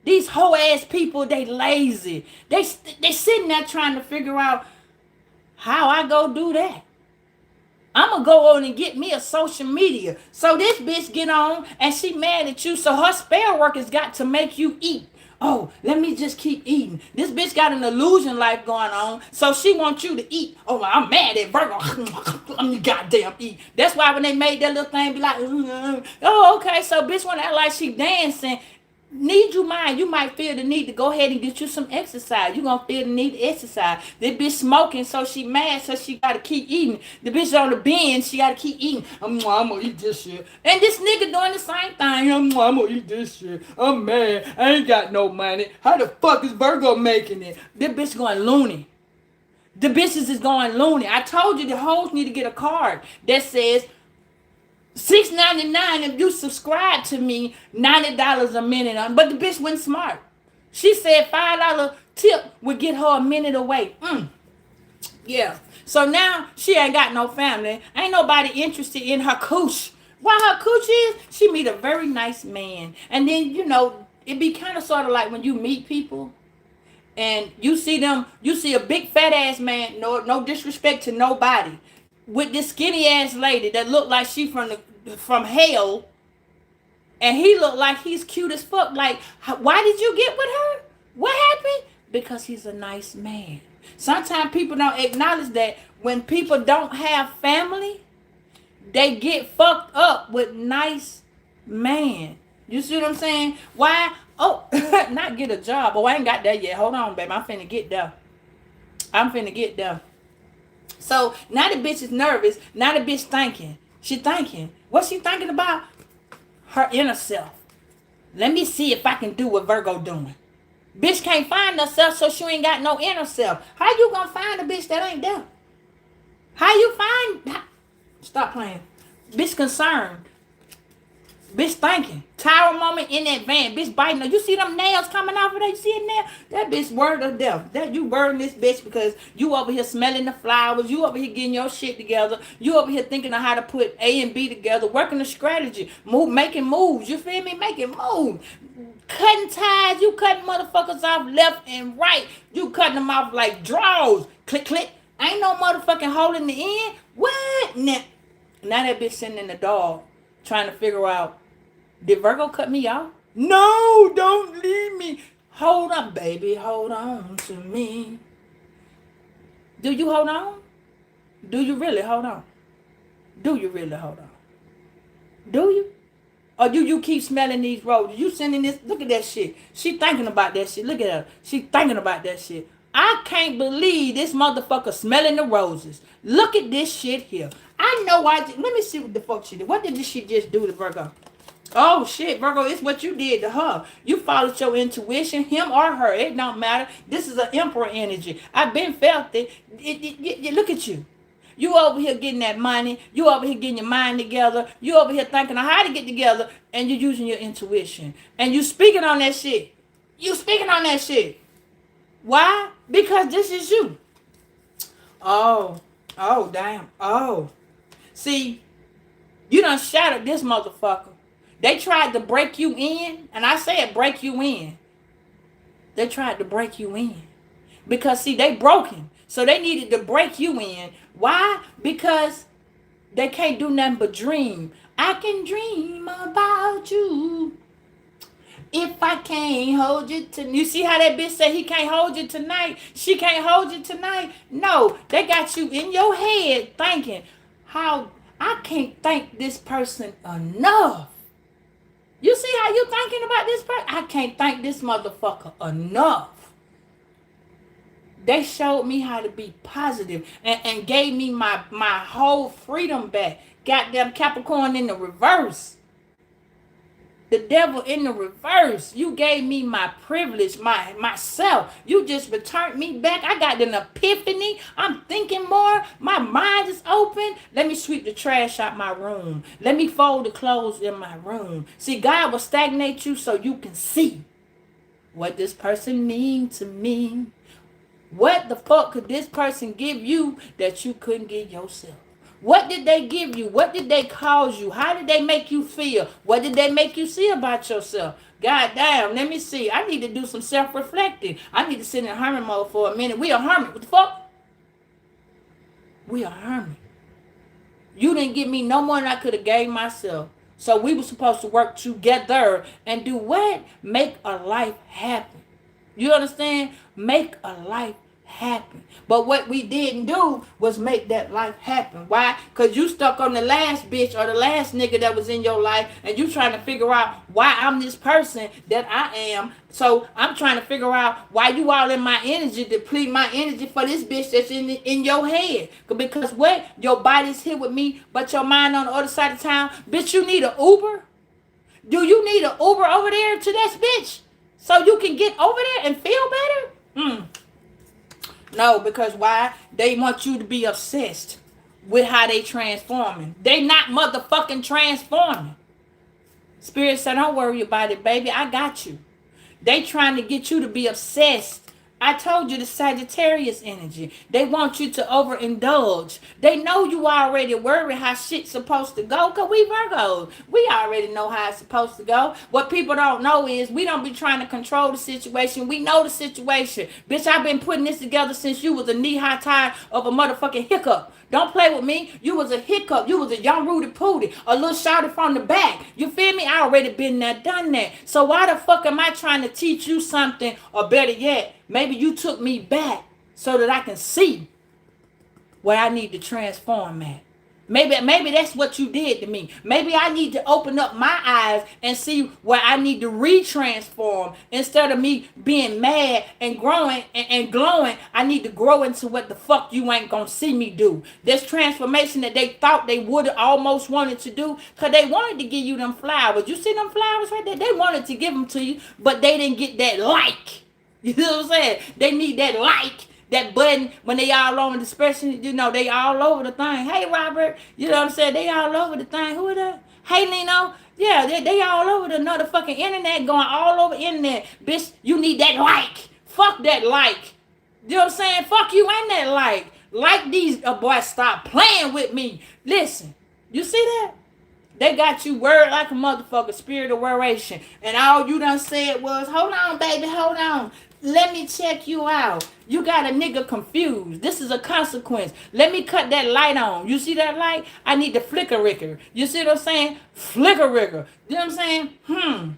These hoe ass people, they lazy. They sitting there trying to figure out how I go do that. I'm going to go on and get me a social media. So this bitch get on and she mad at you. So her spell work has got to make you eat. Oh, let me just keep eating. This bitch got an illusion life going on, so she wants you to eat. Oh, I'm mad at Virgo. I'm goddamn eat. That's why when they made that little thing, be like, oh, okay. So bitch want to act like she dancing. Need you mind. You might feel the need to go ahead and get you some exercise. You gonna feel the need to exercise. This bitch smoking, so she mad, so she gotta keep eating. The bitch on the bench, she gotta keep eating. I'm gonna eat this shit. And this nigga doing the same thing. I'm gonna eat this shit. I'm mad. I ain't got no money. How the fuck is Virgo making it? This bitch going loony. The bitches is going loony. I told you the hoes need to get a card that says $6.99 if you subscribe to me, $90 a minute. But the bitch went smart. She said $5 tip would get her a minute away. Yeah. So now she ain't got no family. Ain't nobody interested in her cooch. Why her cooch is, she meet a very nice man. And then, it be kind of sort of like when you meet people and you see them, you see a big fat ass man, no disrespect to nobody, with this skinny ass lady that looked like she from hell, and he looked like he's cute as fuck. Like, why did you get with her? What happened? Because he's a nice man. Sometimes people don't acknowledge that when people don't have family, they get fucked up with nice man. You see what I'm saying? Why? Oh, not get a job. Oh, I ain't got that yet. Hold on, baby. I'm finna get there. I'm finna get there. So now the bitch is nervous. Now the bitch thinking. She thinking. What she thinking about? Her inner self. Let me see if I can do what Virgo doing. Bitch can't find herself, so she ain't got no inner self. How you gonna find a bitch that ain't there? How you find... Stop playing. Bitch concerned. Bitch thinking. Tower moment in advance. Bitch biting her. You see them nails coming off of there? You see it now? That bitch word of death. That you burn this bitch because you over here smelling the flowers. You over here getting your shit together. You over here thinking of how to put A and B together. Working a strategy. Making moves. You feel me? Making moves. Cutting ties. You cutting motherfuckers off left and right. You cutting them off like draws. Click, click. Ain't no motherfucking hole in the end. What? Now that bitch sitting in the dog trying to figure out, did Virgo cut me off? No, don't leave me. Hold on, baby. Hold on to me. Do you hold on? Do you really hold on? Do you really hold on? Do you? Or do you keep smelling these roses? You sending this? Look at that shit. She thinking about that shit. Look at her. She thinking about that shit. I can't believe this motherfucker smelling the roses. Look at this shit here. I know why. Let me see what the fuck she did. What did this shit just do to Virgo? Oh shit, Virgo, it's what you did to her. You followed your intuition, him or her. It don't matter. This is an emperor energy. I've been felt it. Look at you. You over here getting that money. You over here getting your mind together. You over here thinking of how to get together. And you're using your intuition. And you speaking on that shit. You speaking on that shit. Why? Because this is you. Oh, damn. Oh. See, you done shattered this motherfucker. They tried to break you in. And I said break you in. They tried to break you in. Because, see, they broken. So they needed to break you in. Why? Because they can't do nothing but dream. I can dream about you. If I can't hold you tonight. You see how that bitch said he can't hold you tonight? She can't hold you tonight? No, they got you in your head thinking, how I can't thank this person enough. You see how you thinking about this person? I can't thank this motherfucker enough. They showed me how to be positive and gave me my whole freedom back. Goddamn Capricorn in the reverse. The devil in the reverse. You gave me my privilege, myself. You just returned me back. I got an epiphany. I'm thinking more. My mind is open. Let me sweep the trash out my room. Let me fold the clothes in my room. See, God will stagnate you so you can see what this person means to me. What the fuck could this person give you that you couldn't give yourself? What did they give you? What did they cause you? How did they make you feel? What did they make you see about yourself? God damn, let me see. I need to do some self-reflecting. I need to sit in hermit mode for a minute. We a hermit. What the fuck? We a hermit. You didn't give me no more than I could have gave myself. So we were supposed to work together and do what? Make a life happen. You understand? Make a life happen. But what we didn't do was make that life happen. Why? Because you stuck on the last bitch or the last nigga that was in your life and you trying to figure out why I'm this person that I am. So I'm trying to figure out why you all in my energy, deplete my energy for this bitch that's in your head. Because what? Your body's here with me, but your mind on the other side of town. Bitch, you need an Uber? Do you need an Uber over there to this bitch so you can get over there and feel better? No, because why? They want you to be obsessed with how they transforming. They not motherfucking transforming. Spirit said, don't worry about it, baby. I got you. They trying to get you to be obsessed. I told you the Sagittarius energy. They want you to overindulge. They know you already worry how shit's supposed to go because we Virgos. We already know how it's supposed to go. What people don't know is we don't be trying to control the situation. We know the situation. Bitch, I've been putting this together since you was a knee-high tie of a motherfucking hiccup. Don't play with me. You was a hiccup. You was a young Rudy Pooty. A little shouty from the back. You feel me? I already been there, done that. So why the fuck am I trying to teach you something? Or better yet, maybe you took me back so that I can see where I need to transform at. Maybe that's what you did to me. Maybe I need to open up my eyes and see where I need to retransform. Instead of me being mad and growing and glowing, I need to grow into what the fuck you ain't gonna see me do. This transformation that they thought they would have almost wanted to do, because they wanted to give you them flowers. You see them flowers right there? They wanted to give them to you, but they didn't get that like. You know what I'm saying? They need that like. That button, when they all on the dispersion, you know, they all over the thing. Hey, Robert, you know what I'm saying? They all over the thing. Who is that? Hey, Lino. Yeah, they all over the motherfucking internet, going all over the internet. Bitch, you need that like. Fuck that like. You know what I'm saying? Fuck you and that like. Like these boys, stop playing with me. Listen, you see that? They got you worried like a motherfucker, spirit of worration. And all you done said was, hold on, baby, hold on. Let me check you out. You got a nigga confused. This is a consequence. Let me cut that light on. You see that light? I need the flicker-ricker. You see what I'm saying? Flicker-ricker. You know what I'm saying?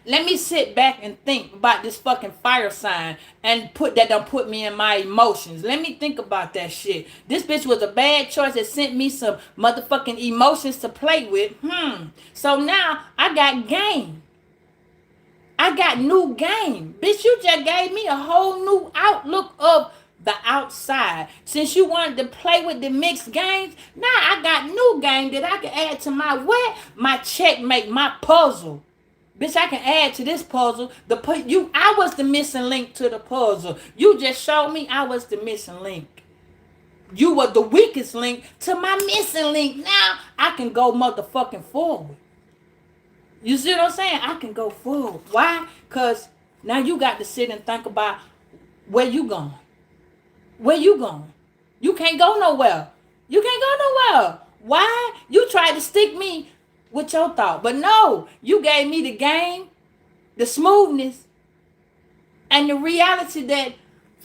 Let me sit back and think about this fucking fire sign and don't put me in my emotions. Let me think about that shit. This bitch was a bad choice that sent me some motherfucking emotions to play with. So now I got game. I got new game. Bitch, you just gave me a whole new outlook of the outside. Since you wanted to play with the mixed games, now I got new game that I can add to my what? My checkmate, my puzzle. Bitch, I can add to this puzzle. I was the missing link to the puzzle. You just showed me I was the missing link. You were the weakest link to my missing link. Now I can go motherfucking forward. You see what I'm saying? I can go forward. Why? Because now you got to sit and think about where you going. Where you going? You can't go nowhere. You can't go nowhere. Why? You tried to stick me with your thought. But no, you gave me the game, the smoothness, and the reality that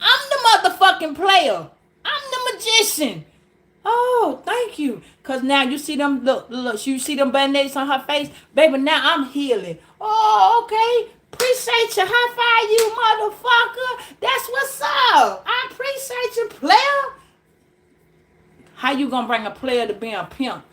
I'm the motherfucking player. I'm the magician. Oh, thank you. Because now you see them, look, you see them band-aids on her face? Baby, now I'm healing. Oh, okay. Appreciate you. High five you, motherfucker. That's what's up. I appreciate you, player. How you going to bring a player to being a pimp?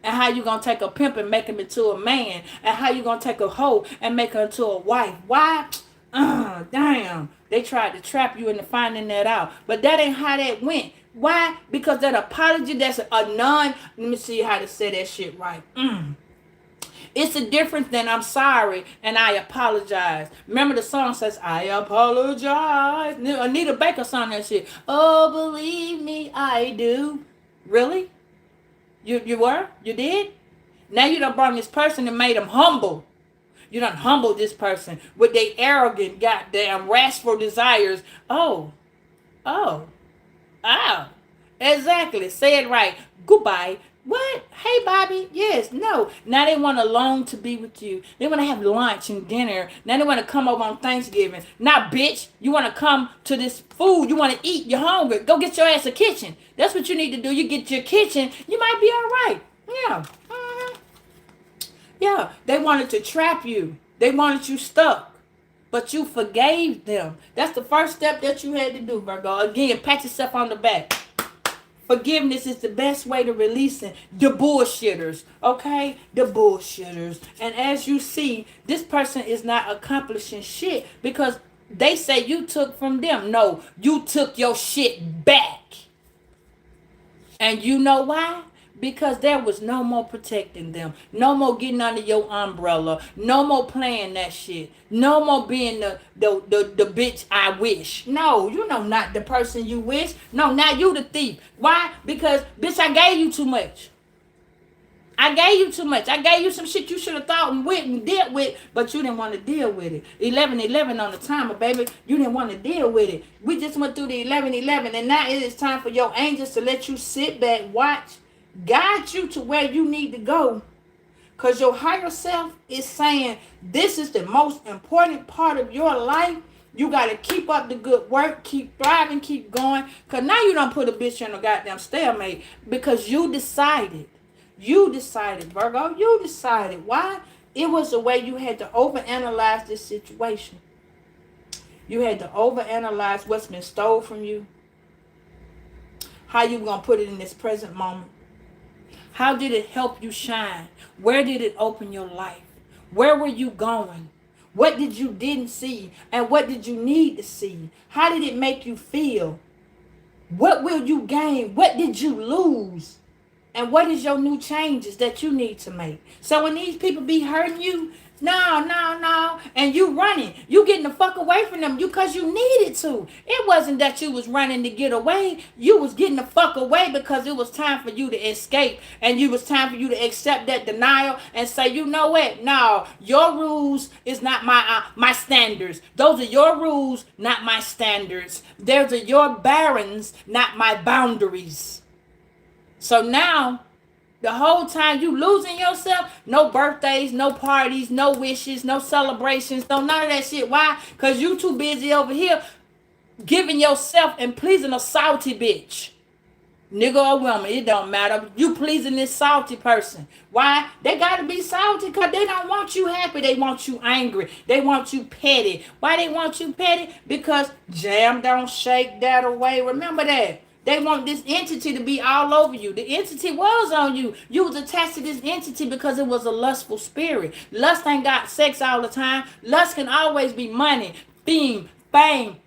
And how you going to take a pimp and make him into a man? And how you going to take a hoe and make her into a wife? Why? Damn. They tried to trap you into finding that out. But that ain't how that went. Why? Because that apology, that's let me see how to say that shit right. It's a difference than I'm sorry and I apologize. Remember the song says, I apologize. Anita Baker sung that shit. Oh, believe me, I do. Really? You were? You did? Now you done brought this person and made them humble. You done humbled this person with their arrogant, goddamn, wrathful desires. Oh. Exactly. Say it right. Goodbye. What? Hey, Bobby. Yes. No. Now they want to long to be with you. They want to have lunch and dinner. Now they want to come over on Thanksgiving. Now, bitch, you want to come to this food. You want to eat. You're hungry. Go get your ass a kitchen. That's what you need to do. You get your kitchen. You might be all right. Yeah. Yeah. They wanted to trap you. They wanted you stuck. But you forgave them. That's the first step that you had to do, Virgo. Again, pat yourself on the back. Forgiveness is the best way to releasing the bullshitters, okay? The bullshitters. And as you see, this person is not accomplishing shit because they say you took from them. No, you took your shit back. And you know why? Because there was no more protecting them. No more getting under your umbrella. No more playing that shit. No more being the bitch I wish. No, you know not the person you wish. No, now you the thief. Why? Because, bitch, I gave you too much. I gave you too much. I gave you some shit you should have thought and went and dealt with, but you didn't want to deal with it. 11-11 on the timer, baby. You didn't want to deal with it. We just went through the 11-11, and now it is time for your angels to let you sit back, watch, guide you to where you need to go. Because your higher self is saying this is the most important part of your life. You got to keep up the good work, keep thriving, keep going. Because now you don't put a bitch in a goddamn stalemate because you decided. You decided, Virgo. You decided. Why? It was the way you had to overanalyze this situation. You had to overanalyze what's been stole from you. How you going to put it in this present moment. How did it help you shine? Where did it open your life? Where were you going? What did you didn't see? And what did you need to see? How did it make you feel? What will you gain? What did you lose? And what is your new changes that you need to make? So when these people be hurting you, no, and you running, you getting the fuck away from them, because you needed to. It wasn't that you was running to get away. You was getting the fuck away because it was time for you to escape, and it was time for you to accept that denial and say, you know what? No, your rules is not my standards. Those are your rules, not my standards. Those are your barons, not my boundaries. So now, the whole time you losing yourself, no birthdays, no parties, no wishes, no celebrations, no none of that shit. Why? Because you too busy over here giving yourself and pleasing a salty bitch. Nigga or woman, it don't matter. You pleasing this salty person. Why? They got to be salty because they don't want you happy. They want you angry. They want you petty. Why they want you petty? Because jam don't shake that away. Remember that. They want this entity to be all over you. The entity was on you. You was attached to this entity because it was a lustful spirit. Lust ain't got sex all the time. Lust can always be money, fame,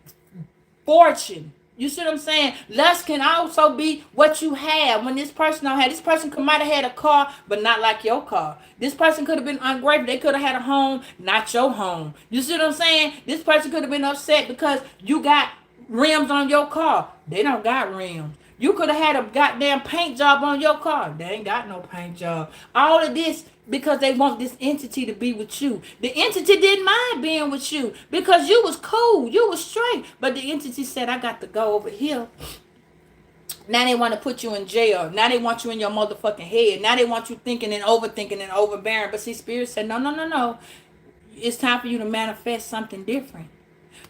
fortune. You see what I'm saying? Lust can also be what you have. When this person don't have, this person might have had a car, but not like your car. This person could have been ungrateful. They could have had a home, not your home. You see what I'm saying? This person could have been upset because you got rims on your car. They don't got rims. You could have had a goddamn paint job on your car. They ain't got no paint job. All of this because they want this entity to be with you. The entity didn't mind being with you because you was cool. You was straight. But the entity said, I got to go over here. Now they want to put you in jail. Now they want you in your motherfucking head. Now they want you thinking and overbearing. But see, Spirit said, no. It's time for you to manifest something different.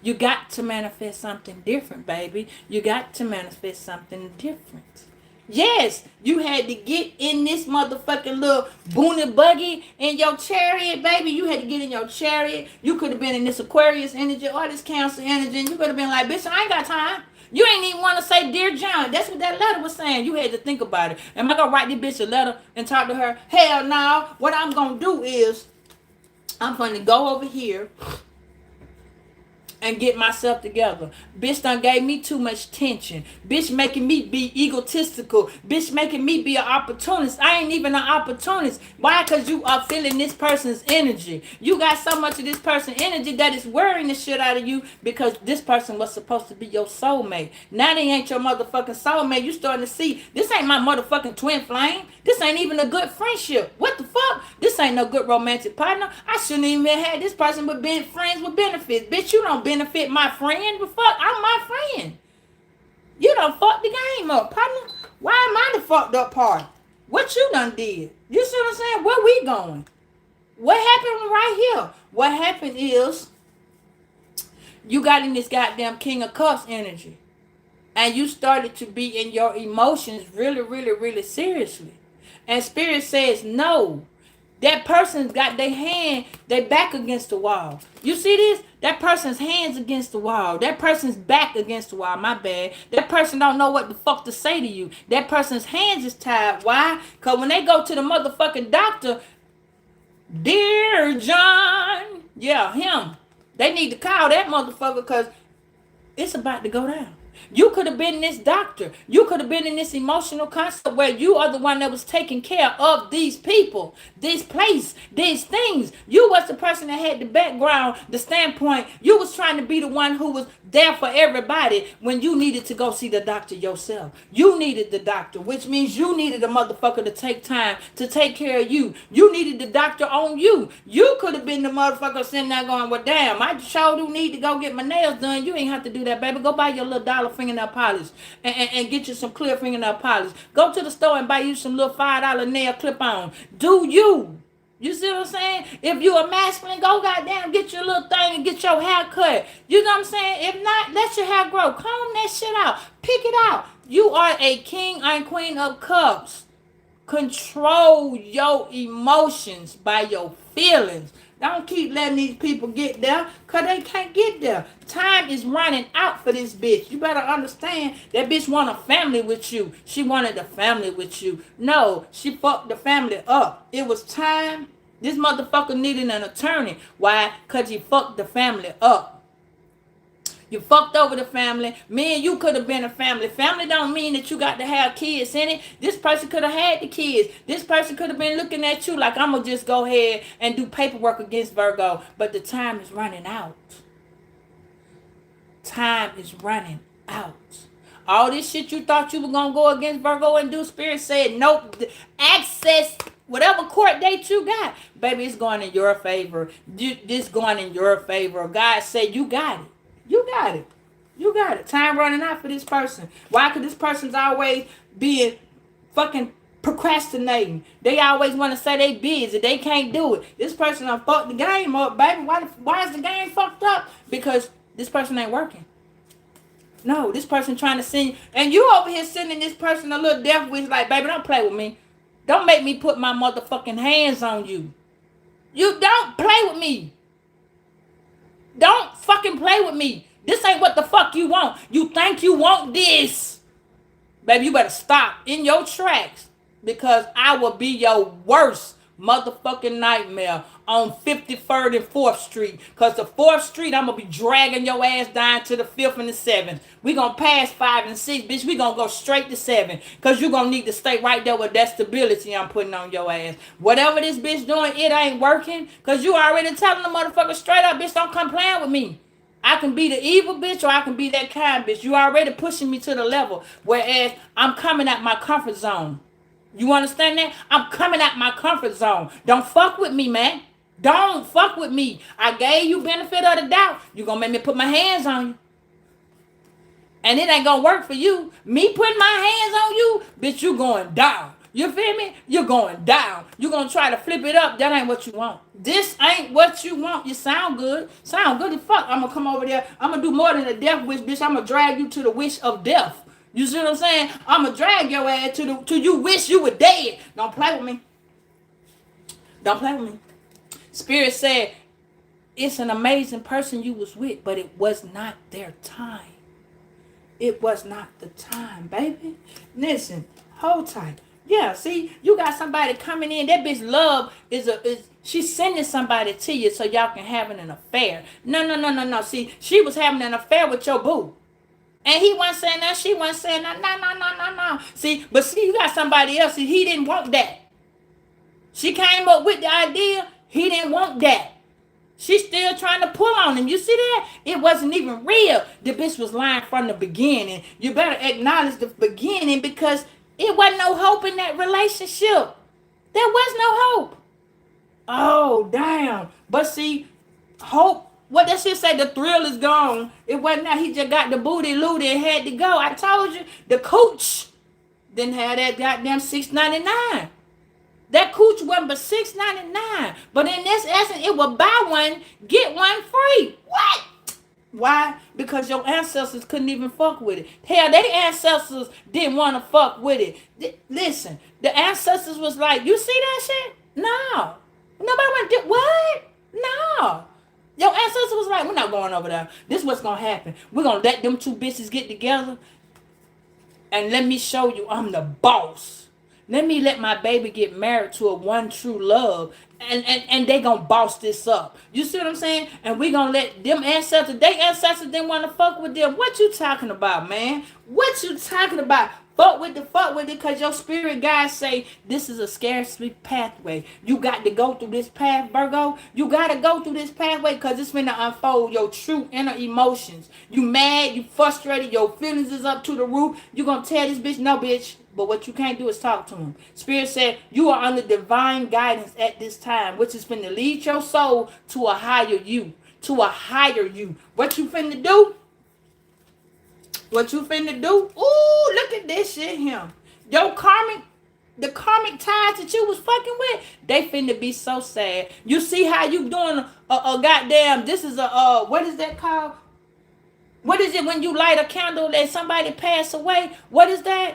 You got to manifest something different, baby. You got to manifest something different. Yes, you had to get in this motherfucking little boonie buggy in your chariot, baby. You had to get in your chariot. You could have been in this Aquarius energy or this Cancer energy, and you could have been like, bitch, I ain't got time. You ain't even want to say, Dear John. That's what that letter was saying. You had to think about it. Am I going to write this bitch a letter and talk to her? Hell no. What I'm going to do is I'm going to go over here and get myself together. Bitch done gave me too much tension. Bitch making me be egotistical. Bitch making me be an opportunist. I ain't even an opportunist. Why? Because you are feeling this person's energy. You got so much of this person's energy that is worrying the shit out of you because this person was supposed to be your soulmate. Now they ain't your motherfucking soulmate. You starting to see, this ain't my motherfucking twin flame. This ain't even a good friendship. What the fuck? This ain't no good romantic partner. I shouldn't even have had this person but being friends with benefits. Bitch, you don't benefit my friend. But fuck, I'm my friend. You done fucked the game up, partner. Why am I the fucked up part? What you done did? You see what I'm saying? Where we going? What happened right here? What happened is you got in this goddamn King of Cups energy. And you started to be in your emotions really seriously. And Spirit says, no. That person's got their back against the wall. You see this? That person's hands against the wall. That person's back against the wall. My bad. That person don't know what the fuck to say to you. That person's hands is tied. Why? Because when they go to the motherfucking doctor, Dear John, yeah, him. They need to call that motherfucker because it's about to go down. You could have been this doctor. You could have been in this emotional concept where you are the one that was taking care of these people, this place, these things. You was the person that had the background, the standpoint. You was trying to be the one who was there for everybody when you needed to go see the doctor yourself. You needed the doctor, which means you needed a motherfucker to take time to take care of you. You needed the doctor on you. You could have been the motherfucker sitting there going, well, damn, I sure do need to go get my nails done. You ain't have to do that, baby. Go buy your little $1 fingernail polish and get you some clear fingernail polish. Go to the store and buy you some little $5 nail clip-on. Do you? You see what I'm saying? If you a masculine, go goddamn get your little thing and get your hair cut. You know what I'm saying? If not, let your hair grow. Comb that shit out. Pick it out. You are a king and queen of cups. Control your emotions by your feelings. Don't keep letting these people get there, because they can't get there. Time is running out for this bitch. You better understand that bitch want a family with you. She wanted a family with you. No, she fucked the family up. It was time. This motherfucker needed an attorney. Why? Because he fucked the family up. You fucked over the family. Me and you could have been a family. Family don't mean that you got to have kids in it. This person could have had the kids. This person could have been looking at you like, I'm going to just go ahead and do paperwork against Virgo. But the time is running out. Time is running out. All this shit you thought you were going to go against Virgo and do, Spirit said, nope. Access whatever court date you got. Baby, it's going in your favor. This going in your favor. God said you got it. You got it. You got it. Time running out for this person. Why? Because this person's always being fucking procrastinating. They always want to say they busy. They can't do it. This person done fucked the game up, baby. Why is the game fucked up? Because this person ain't working. No, this person trying to send you. And you over here sending this person a little death wish like, baby, don't play with me. Don't make me put my motherfucking hands on you. You don't play with me. Don't fucking play with me. This ain't what the fuck you want. You think you want this. Baby, you better stop in your tracks, because I will be your worst motherfucking nightmare on 53rd and 4th Street. Because the 4th Street, I'm going to be dragging your ass down to the 5th and the 7th. We going to pass 5 and 6, bitch. We going to go straight to 7. Because you going to need to stay right there with that stability I'm putting on your ass. Whatever this bitch doing, it ain't working. Because you already telling the motherfucker straight up, bitch, don't come playing with me. I can be the evil bitch, or I can be that kind bitch. You already pushing me to the level. Whereas I'm coming out my comfort zone. You understand that? I'm coming out my comfort zone. Don't fuck with me, man. Don't fuck with me. I gave you benefit of the doubt. You gonna make me put my hands on you. And it ain't gonna work for you. Me putting my hands on you, bitch, you going down. You feel me? You're going down. You're gonna try to flip it up. That ain't what you want. This ain't what you want. You sound good. Sound good as fuck. I'm gonna come over there. I'm gonna do more than a death wish, bitch. I'm gonna drag you to the wish of death. You see what I'm saying? I'm going to drag your ass to you wish you were dead. Don't play with me. Don't play with me. Spirit said, it's an amazing person you was with, but it was not their time. It was not the time, baby. Listen, hold tight. Yeah, see, you got somebody coming in. That bitch love is she's sending somebody to you so y'all can have an affair. No. See, she was having an affair with your boo. And he wasn't saying that. She wasn't saying that. No. See, you got somebody else. He didn't want that. She came up with the idea. He didn't want that. She's still trying to pull on him. You see that? It wasn't even real. The bitch was lying from the beginning. You better acknowledge the beginning, because it wasn't no hope in that relationship. There was no hope. Oh, damn. But see, hope. What that shit say, the thrill is gone. It wasn't that he just got the booty looted and had to go. I told you, the cooch didn't have that goddamn $6.99. That cooch wasn't but $6.99. But in this essence, it will buy one, get one free. What? Why? Because your ancestors couldn't even fuck with it. Hell, their ancestors didn't want to fuck with it. Listen, the ancestors was like, you see that shit? No. Nobody went to, what? No. Your ancestor was like, we're not going over there. This is what's going to happen. We're going to let them two bitches get together. And let me show you I'm the boss. Let me let my baby get married to a one true love. And they going to boss this up. You see what I'm saying? And we going to let them ancestors, they ancestors didn't want to fuck with them. What you talking about, man? What you talking about? Fuck with it, because your spirit guides say this is a scarcity pathway. You got to go through this path, Virgo. You got to go through this pathway, because it's finna unfold your true inner emotions. You mad, you frustrated, your feelings is up to the roof. You gonna tell this bitch, no, bitch. But what you can't do is talk to him. Spirit said you are under divine guidance at this time, which is finna lead your soul to a higher you. To a higher you. What you finna do? What you finna do? Ooh, look at this shit here. The karmic ties that you was fucking with, they finna be so sad. You see how you doing a goddamn, this is a, what is that called? What is it when you light a candle and somebody pass away? What is that?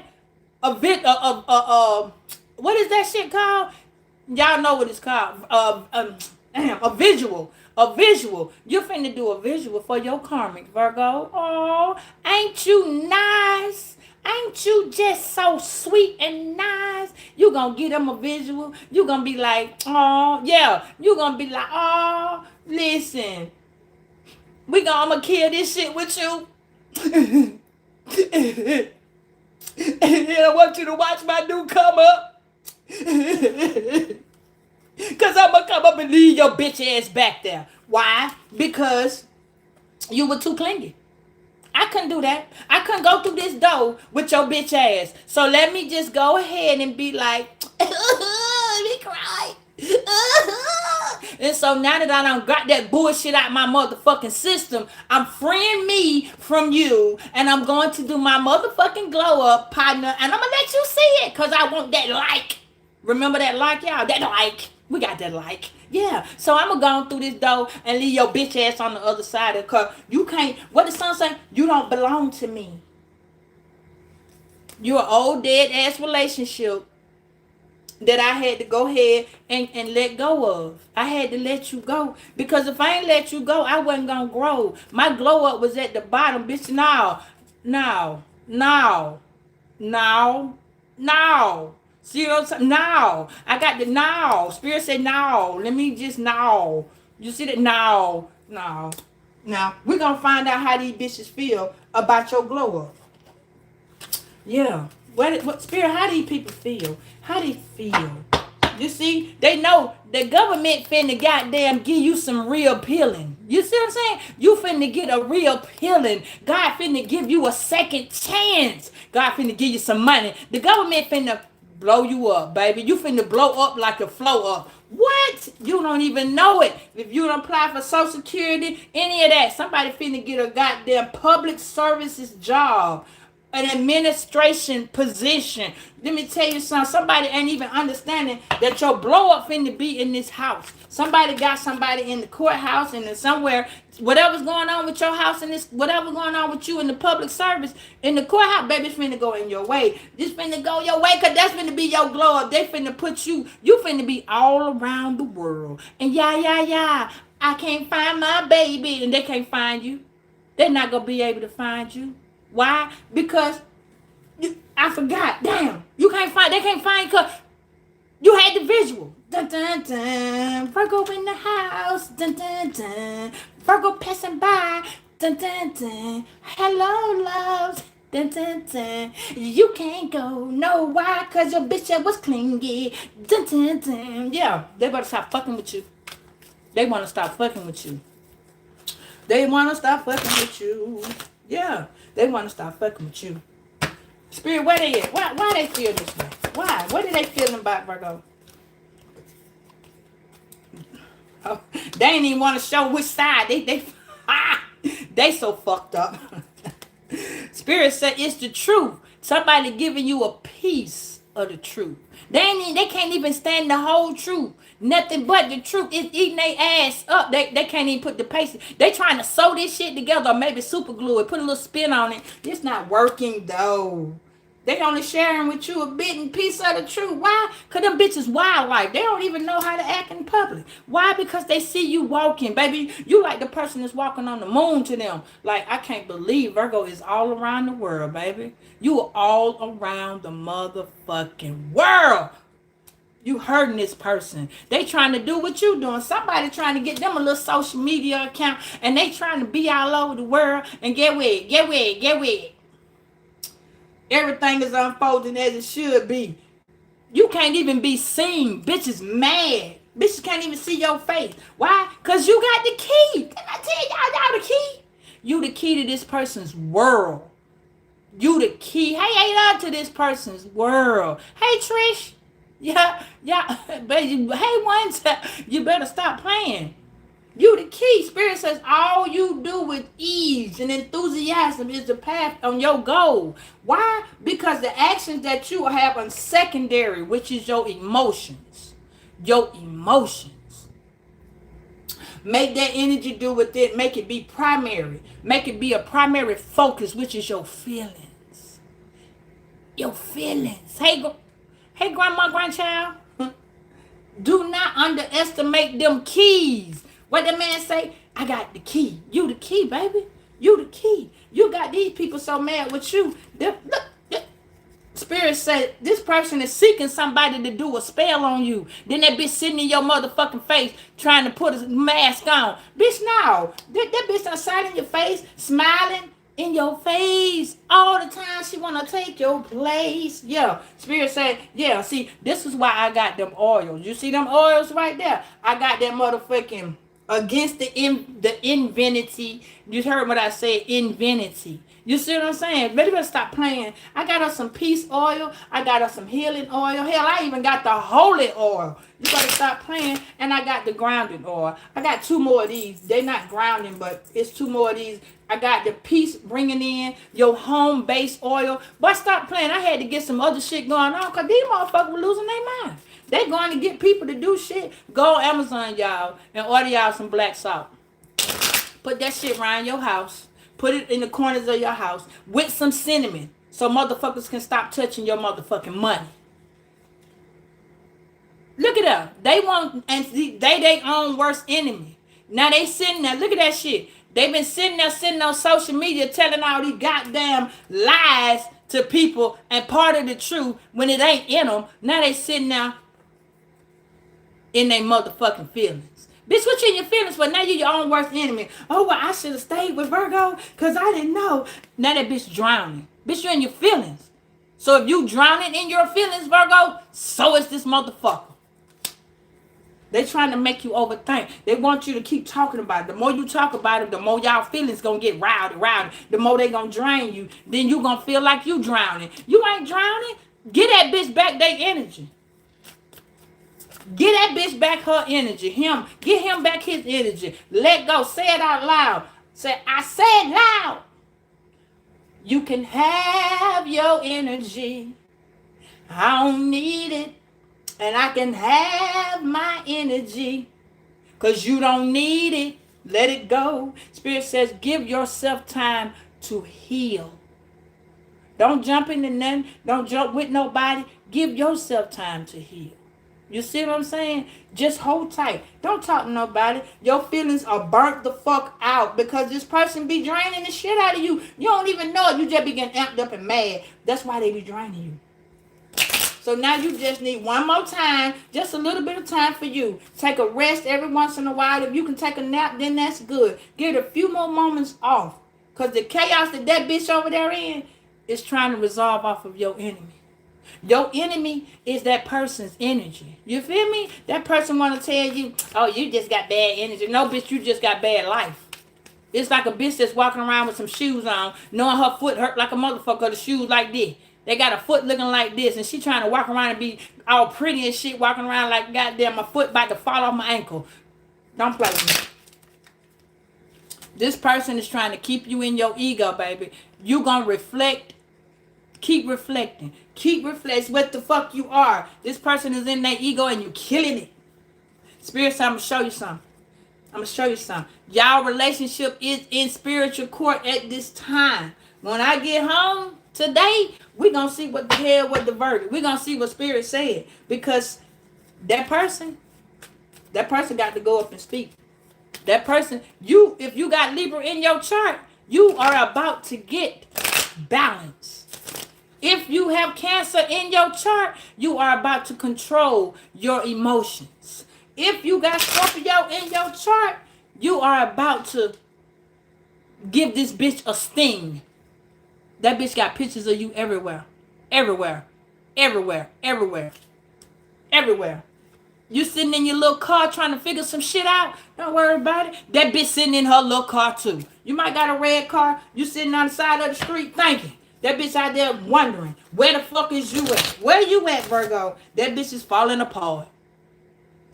what is that shit called? Y'all know what it's called. A visual. A visual. You finna do a visual for your karmic, Virgo. Oh, ain't you nice? Ain't you just so sweet and nice? You gonna get them a visual. You gonna be like, oh, yeah. You gonna be like, oh, listen. I'm gonna kill this shit with you. And I want you to watch my dude come up. Because I'm going to come up and leave your bitch ass back there. Why? Because you were too clingy. I couldn't do that. I couldn't go through this door with your bitch ass. So let me just go ahead and be like, let me cry. And so now that I done got that bullshit out my motherfucking system, I'm freeing me from you, and I'm going to do my motherfucking glow up, partner, and I'm gonna let you see it, because I want that like. Remember that like, y'all? That like. We got that like. Yeah. So I'm gonna go through this door and leave your bitch ass on the other side, because you can't, what the son say? You don't belong to me. You're an old dead ass relationship that I had to go ahead and let go of. I had to let you go. Because if I ain't let you go, I wasn't going to grow. My glow up was at the bottom, bitch. Now. See what I'm saying? Now. I got the now. Spirit said now. Let me just now. You see that? Now. Now, we're going to find out how these bitches feel about your glow up. Yeah. What Spirit, how these people feel? How they feel? You see, they know the government finna goddamn give you some real peeling. You see what I'm saying? You finna get a real peeling. God finna give you a second chance. God finna give you some money. The government finna blow you up, baby. You finna blow up like a flow up. What? You don't even know it. If you don't apply for Social Security, any of that, somebody finna get a goddamn public services job. An administration position. Let me tell you something. Somebody ain't even understanding that your blow up finna be in this house. Somebody got somebody in the courthouse and somewhere. Whatever's going on with your house and this, whatever's going on with you in the public service, in the courthouse, baby, it's finna go in your way. This finna go your way, because that's finna be your glow up. They finna put you finna be all around the world. And yeah, I can't find my baby. And they can't find you. They're not gonna be able to find you. Why? Because I forgot. Damn. They can't find because you had the visual. Dun, dun, dun. Virgo in the house. Dun, dun, dun. Virgo passing by. Dun, dun, dun. Hello, loves. Dun, dun, dun. You can't go. No, why? Because your bitch was clingy. Dun, dun, dun. Yeah, they better stop fucking with you. They want to stop fucking with you. Yeah, they want to start fucking with you. Spirit, where they at? Why they feel this way? Why? What are they feeling about Virgo? Oh, they ain't even want to show which side. They so fucked up. Spirit said it's the truth. Somebody giving you a piece of the truth. They can't even stand the whole truth. Nothing but the truth. It's eating their ass up. They can't even put the paste. They trying to sew this shit together, or maybe super glue it, put a little spin on it. It's not working though. They only sharing with you a bit and piece of the truth. Why? Because them bitches wildlife. They don't even know how to act in public. Why? Because they see you walking. Baby, you like the person that's walking on the moon to them. Like, I can't believe Virgo is all around the world, baby. You are all around the motherfucking world. You hurting this person. They trying to do what you doing. Somebody trying to get them a little social media account, and they trying to be all over the world. And get with it. Everything is unfolding as it should be. You can't even be seen. Bitches mad. Bitches can't even see your face. Why? Because you got the key. Didn't I tell y'all the key? You the key to this person's world. You the key. Hey, up to this person's world. Hey, Trish. Yeah, but hey, one time, you better stop playing. You the key. Spirit says all you do with ease and enthusiasm is the path on your goal. Why? Because the actions that you have on secondary, which is your emotions. Make that energy do with it. Make it be primary. Make it be a primary focus, which is your feelings. Hey, Hey, grandma, grandchild. Do not underestimate them keys. What the man say? I got the key. You the key, baby. You the key. You got these people so mad with you. Look, Spirit said this person is seeking somebody to do a spell on you. Then that bitch sitting in your motherfucking face trying to put a mask on. Bitch, no. That bitch outside in your face, smiling in your face all the time. She want to take your place. Yeah. Spirit said, yeah, see, this is why I got them oils. You see them oils right there? I got that motherfucking against the infinity. You heard what I said, infinity. You see what I'm saying? Better stop playing. I got us some peace oil. I got us some healing oil. Hell, I even got the holy oil. You better stop playing. And I got the grounding oil. I got 2 more of these. They not grounding, but it's 2 more of these. I got the peace bringing in your home-based oil. But stop playing. I had to get some other shit going on because these motherfuckers were losing their mind. They going to get people to do shit. Go on Amazon, y'all, and order y'all some black salt. Put that shit around your house. Put it in the corners of your house with some cinnamon so motherfuckers can stop touching your motherfucking money. Look at them. They want, and they own worst enemy. Now they sitting there. Look at that shit. They been sitting on social media telling all these goddamn lies to people and part of the truth when it ain't in them. Now they sitting there in their motherfucking feelings. Bitch, what you in your feelings for? Now you your own worst enemy. Oh, well, I should have stayed with Virgo because I didn't know. Now that bitch drowning. Bitch, you're in your feelings. So if you drowning in your feelings, Virgo, so is this motherfucker. They trying to make you overthink. They want you to keep talking about it. The more you talk about it, the more y'all feelings going to get rowdy. The more they going to drain you. Then you going to feel like you drowning. You ain't drowning. Get that bitch back their energy. Get that bitch back her energy. Get him back his energy. Let go. Say it out loud. Say, I said loud. You can have your energy. I don't need it. And I can have my energy. Because you don't need it. Let it go. Spirit says, give yourself time to heal. Don't jump into nothing. Don't jump with nobody. Give yourself time to heal. You see what I'm saying? Just hold tight. Don't talk to nobody. Your feelings are burnt the fuck out because this person be draining the shit out of you. You don't even know it. You just be getting amped up and mad. That's why they be draining you. So now you just need one more time, just a little bit of time for you. Take a rest every once in a while. If you can take a nap, then that's good. Get a few more moments off. Because the chaos that bitch over there in is trying to resolve off of your enemy. Your enemy is that person's energy. You feel me? That person want to tell you, oh, you just got bad energy. No, bitch, you just got bad life. It's like a bitch that's walking around with some shoes on, knowing her foot hurt like a motherfucker, the shoes like this. They got a foot looking like this, and she trying to walk around and be all pretty and shit, walking around like, goddamn, my foot about to fall off my ankle. Don't play with me. This person is trying to keep you in your ego, baby. You gonna reflect. Keep reflecting. Keep reflecting what the fuck you are. This person is in their ego and you killing it. Spirit said, I'm going to show you something. Y'all relationship is in spiritual court at this time. When I get home today, we're going to see what the hell, what the verdict. We're going to see what Spirit said. Because that person got to go up and speak. That person, if you got Libra in your chart, you are about to get balance. If you have Cancer in your chart, you are about to control your emotions. If you got Scorpio in your chart, you are about to give this bitch a sting. That bitch got pictures of you everywhere. Everywhere. Everywhere. Everywhere. Everywhere. You sitting in your little car trying to figure some shit out. Don't worry about it. That bitch sitting in her little car too. You might got a red car. You sitting on the side of the street thinking. That bitch out there wondering, where the fuck is you at? Where you at, Virgo? That bitch is falling apart.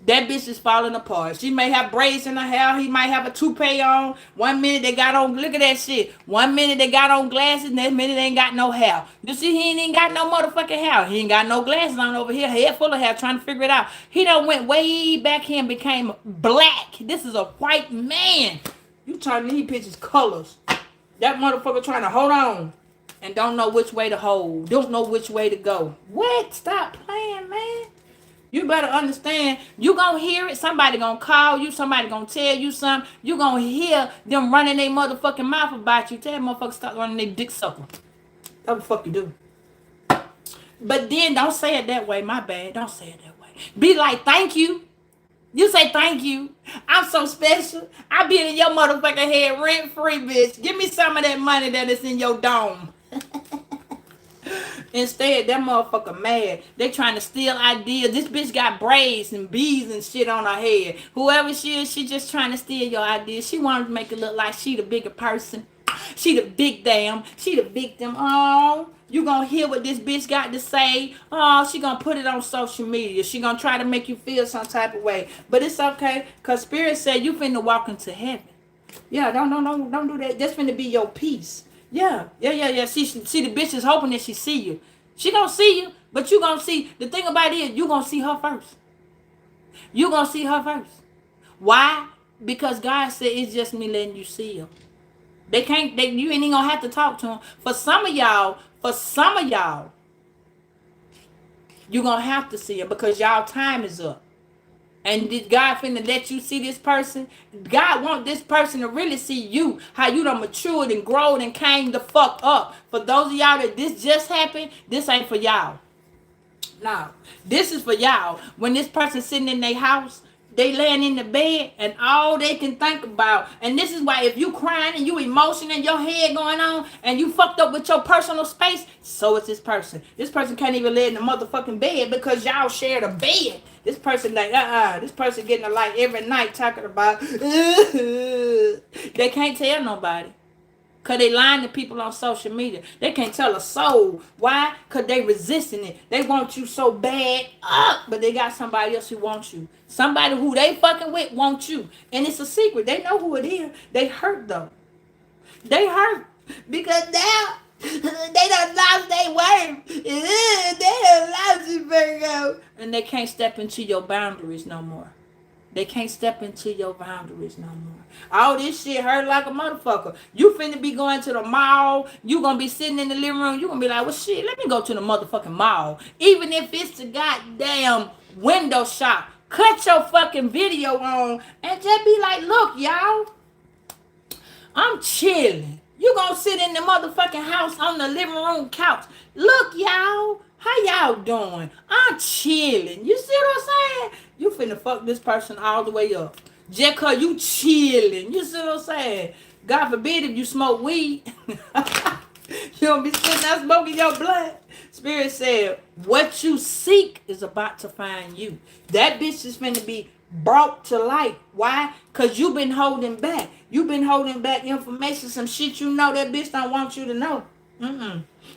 That bitch is falling apart. She may have braids in her hair. He might have a toupee on. 1 minute they got on, look at that shit. 1 minute they got on glasses, next minute they ain't got no hair. You see, he ain't even got no motherfucking hair. He ain't got no glasses on over here. Head full of hair, trying to figure it out. He done went way back here and became black. This is a white man. You turning these pictures colors. That motherfucker trying to hold on. And don't know which way to hold. Don't know which way to go. What? Stop playing You better understand. You gonna hear it. Somebody gonna call you. Somebody gonna tell you something. You gonna hear them running their motherfucking mouth about you. Tell motherfuckers stop running their dick sucker. That's what the fuck you do. But then don't say it that way. My bad. Don't say it that way. Be like, thank you. You say thank you. I'm so special. I be in your motherfucking head rent free, bitch. Give me some of that money that is in your dome. Instead, that motherfucker mad. They trying to steal ideas. This bitch got braids and beads and shit on her head. Whoever she is, she just trying to steal your ideas. She wanted to make it look like she the bigger person. She the big damn. She the victim. Oh, you gonna hear what this bitch got to say. Oh, she gonna put it on social media. She gonna try to make you feel some type of way. But it's okay, because Spirit said you finna walk into heaven. Yeah, don't do that. That's finna be your peace. Yeah. See the bitch is hoping that she see you. She gonna see you, but you gonna see. The thing about it is, you gonna see her first. You gonna see her first. Why? Because God said it's just me letting you see her. You ain't even gonna have to talk to them. For some of y'all, you gonna have to see her because y'all time is up. And did God finna let you see this person? God want this person to really see you. How you done matured and grown and came the fuck up. For those of y'all that this just happened, this ain't for y'all. No. This is for y'all. When this person sitting in their house, they laying in the bed and all they can think about. And this is why if you crying and you emotional and your head going on and you fucked up with your personal space, so is this person. This person can't even lay in the motherfucking bed because y'all share the bed. This person like, this person getting a light every night talking about, they can't tell nobody. Because they lying to people on social media. They can't tell a soul. Why? Because they resisting it. They want you so bad up, but they got somebody else who wants you. Somebody who they fucking with wants you. And it's a secret. They know who it is. They hurt though. They hurt. Because now they done lost their worth. They done lost it, Virgo. And they can't step into your boundaries no more. They can't step into your boundaries no more. All this shit hurt like a motherfucker. You finna be going to the mall. You gonna be sitting in the living room. You gonna be like, well, shit, let me go to the motherfucking mall. Even if it's the goddamn window shop. Cut your fucking video on and just be like, look, y'all. I'm chilling. You gonna sit in the motherfucking house on the living room couch. Look, y'all. How y'all doing? I'm chilling. You see what I'm saying? You finna fuck this person all the way up. Just cause you chilling. You see what I'm saying? God forbid if you smoke weed. You don't be sitting there smoking your blood. Spirit said, what you seek is about to find you. That bitch is finna be brought to light. Why? Because you've been holding back. You've been holding back information, some shit you know that bitch don't want you to know.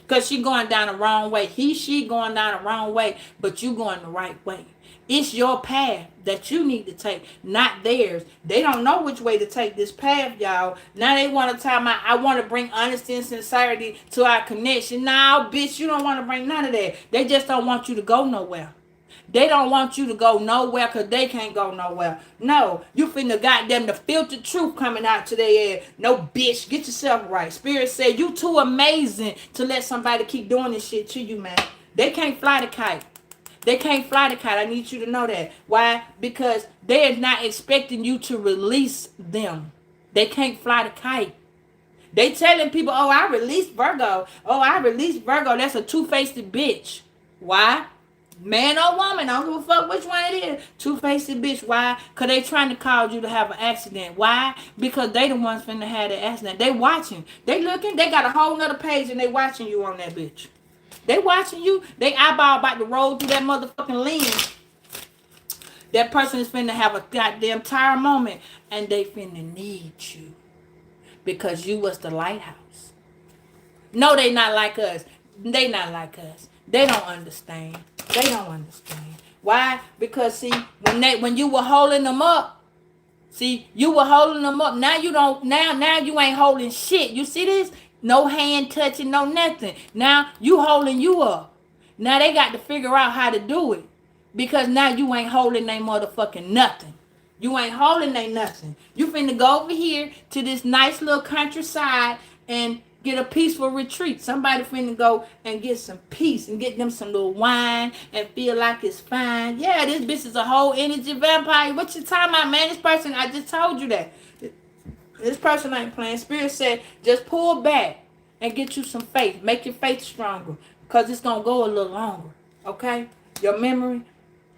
Because she going down the wrong way. She going down the wrong way, but you going the right way. It's your path that you need to take, not theirs. They don't know which way to take this path, y'all. Now they want to tell me, I want to bring honesty and sincerity to our connection. Now, bitch, you don't want to bring none of that. They just don't want you to go nowhere. They don't want you to go nowhere because they can't go nowhere. No, you finna goddamn the filtered truth coming out to their head. No, bitch, get yourself right. Spirit said you too amazing to let somebody keep doing this shit to you, man. They can't fly the kite. They can't fly the kite. I need you to know that. Why? Because they are not expecting you to release them. They can't fly the kite. They telling people, oh, I released Virgo. Oh, I released Virgo. That's a two-faced bitch. Why? Man or woman, I don't give a fuck which one it is. Two-faced bitch. Why? Because they trying to cause you to have an accident. Why? Because they the ones finna have the accident. They watching. They looking. They got a whole nother page and they watching you on that bitch. They watching you. They eyeball about to roll through that motherfucking lens. That person is finna have a goddamn tire moment. And they finna need you. Because you was the lighthouse. No, they not like us. They not like us. They don't understand. They don't understand. Why? Because see, when you were holding them up, you were holding them up. Now you don't. Now you ain't holding shit. You see this? No hand touching, no nothing. Now you holding you up. Now they got to figure out how to do it, because now you ain't holding they motherfucking nothing. You ain't holding they nothing. You finna go over here to this nice little countryside and Get a peaceful retreat. Somebody finna go and get some peace and get them some little wine and feel like it's fine. Yeah, this bitch is a whole energy vampire. What you talking about, man? This person, I just told you that. This person ain't playing. Spirit said, just pull back and get you some faith. Make your faith stronger. Because it's going to go a little longer. Okay? Your memory.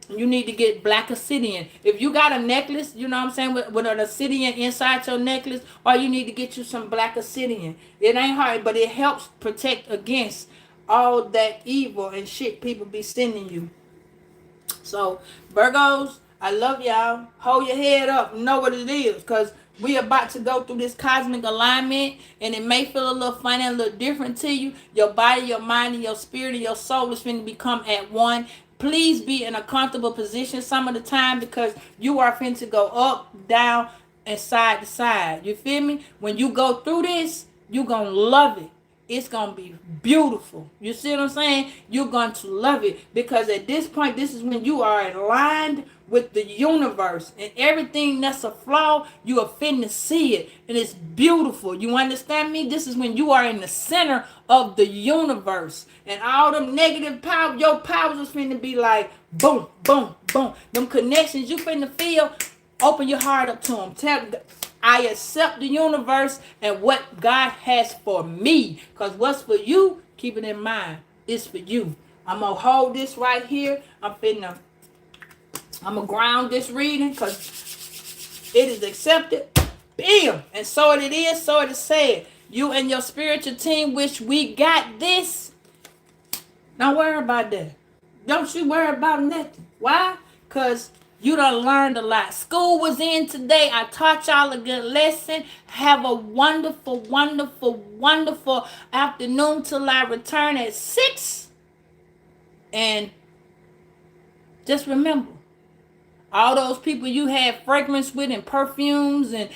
You need to get black obsidian. If you got a necklace, you know what I'm saying, with an obsidian inside your necklace, or you need to get you some black obsidian. It ain't hard, but it helps protect against all that evil and shit people be sending you. So, Virgos, I love y'all. Hold your head up. Know what it is. Because we about to go through this cosmic alignment. And it may feel a little funny, a little different to you. Your body, your mind, and your spirit, and your soul is going to become at one. Please be in a comfortable position some of the time, because you are finna to go up, down, and side to side. You feel me? When you go through this, you're going to love it. It's going to be beautiful. You see what I'm saying? You're going to love it, because at this point, this is when you are aligned with the universe, and everything that's a flaw, you are finna see it, and it's beautiful. You understand me? This is when you are in the center of the universe, and all them negative power, your powers is finna be like boom, boom, boom. Them connections you finna feel, open your heart up to them. Tell, I accept the universe and what God has for me, because what's for you, keep it in mind, it's for you. I'm gonna hold this right here. I'm going to ground this reading, because it is accepted. Bam! And so it is, so it is said. You and your spiritual team, which we got this. Don't worry about that. Don't you worry about nothing. Why? Because you done learned a lot. School was in today. I taught y'all a good lesson. Have a wonderful, wonderful, wonderful afternoon till I return at 6. And just remember, all those people you had fragrance with and perfumes and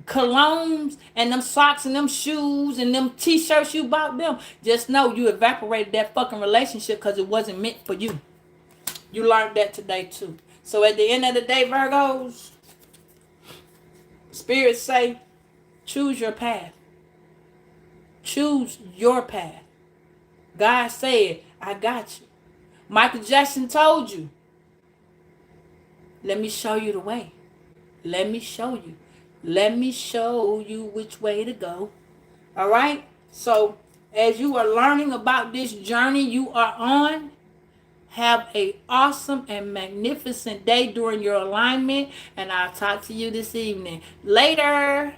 colognes and them socks and them shoes and them t-shirts you bought them, just know you evaporated that fucking relationship because it wasn't meant for you. You learned that today too. So at the end of the day, Virgos, spirits say, choose your path. Choose your path. God said, I got you. Michael Jackson told you, let me show you the way. Let me show you. Let me show you which way to go. All right? So, as you are learning about this journey you are on, have an awesome and magnificent day during your alignment. And I'll talk to you this evening. Later.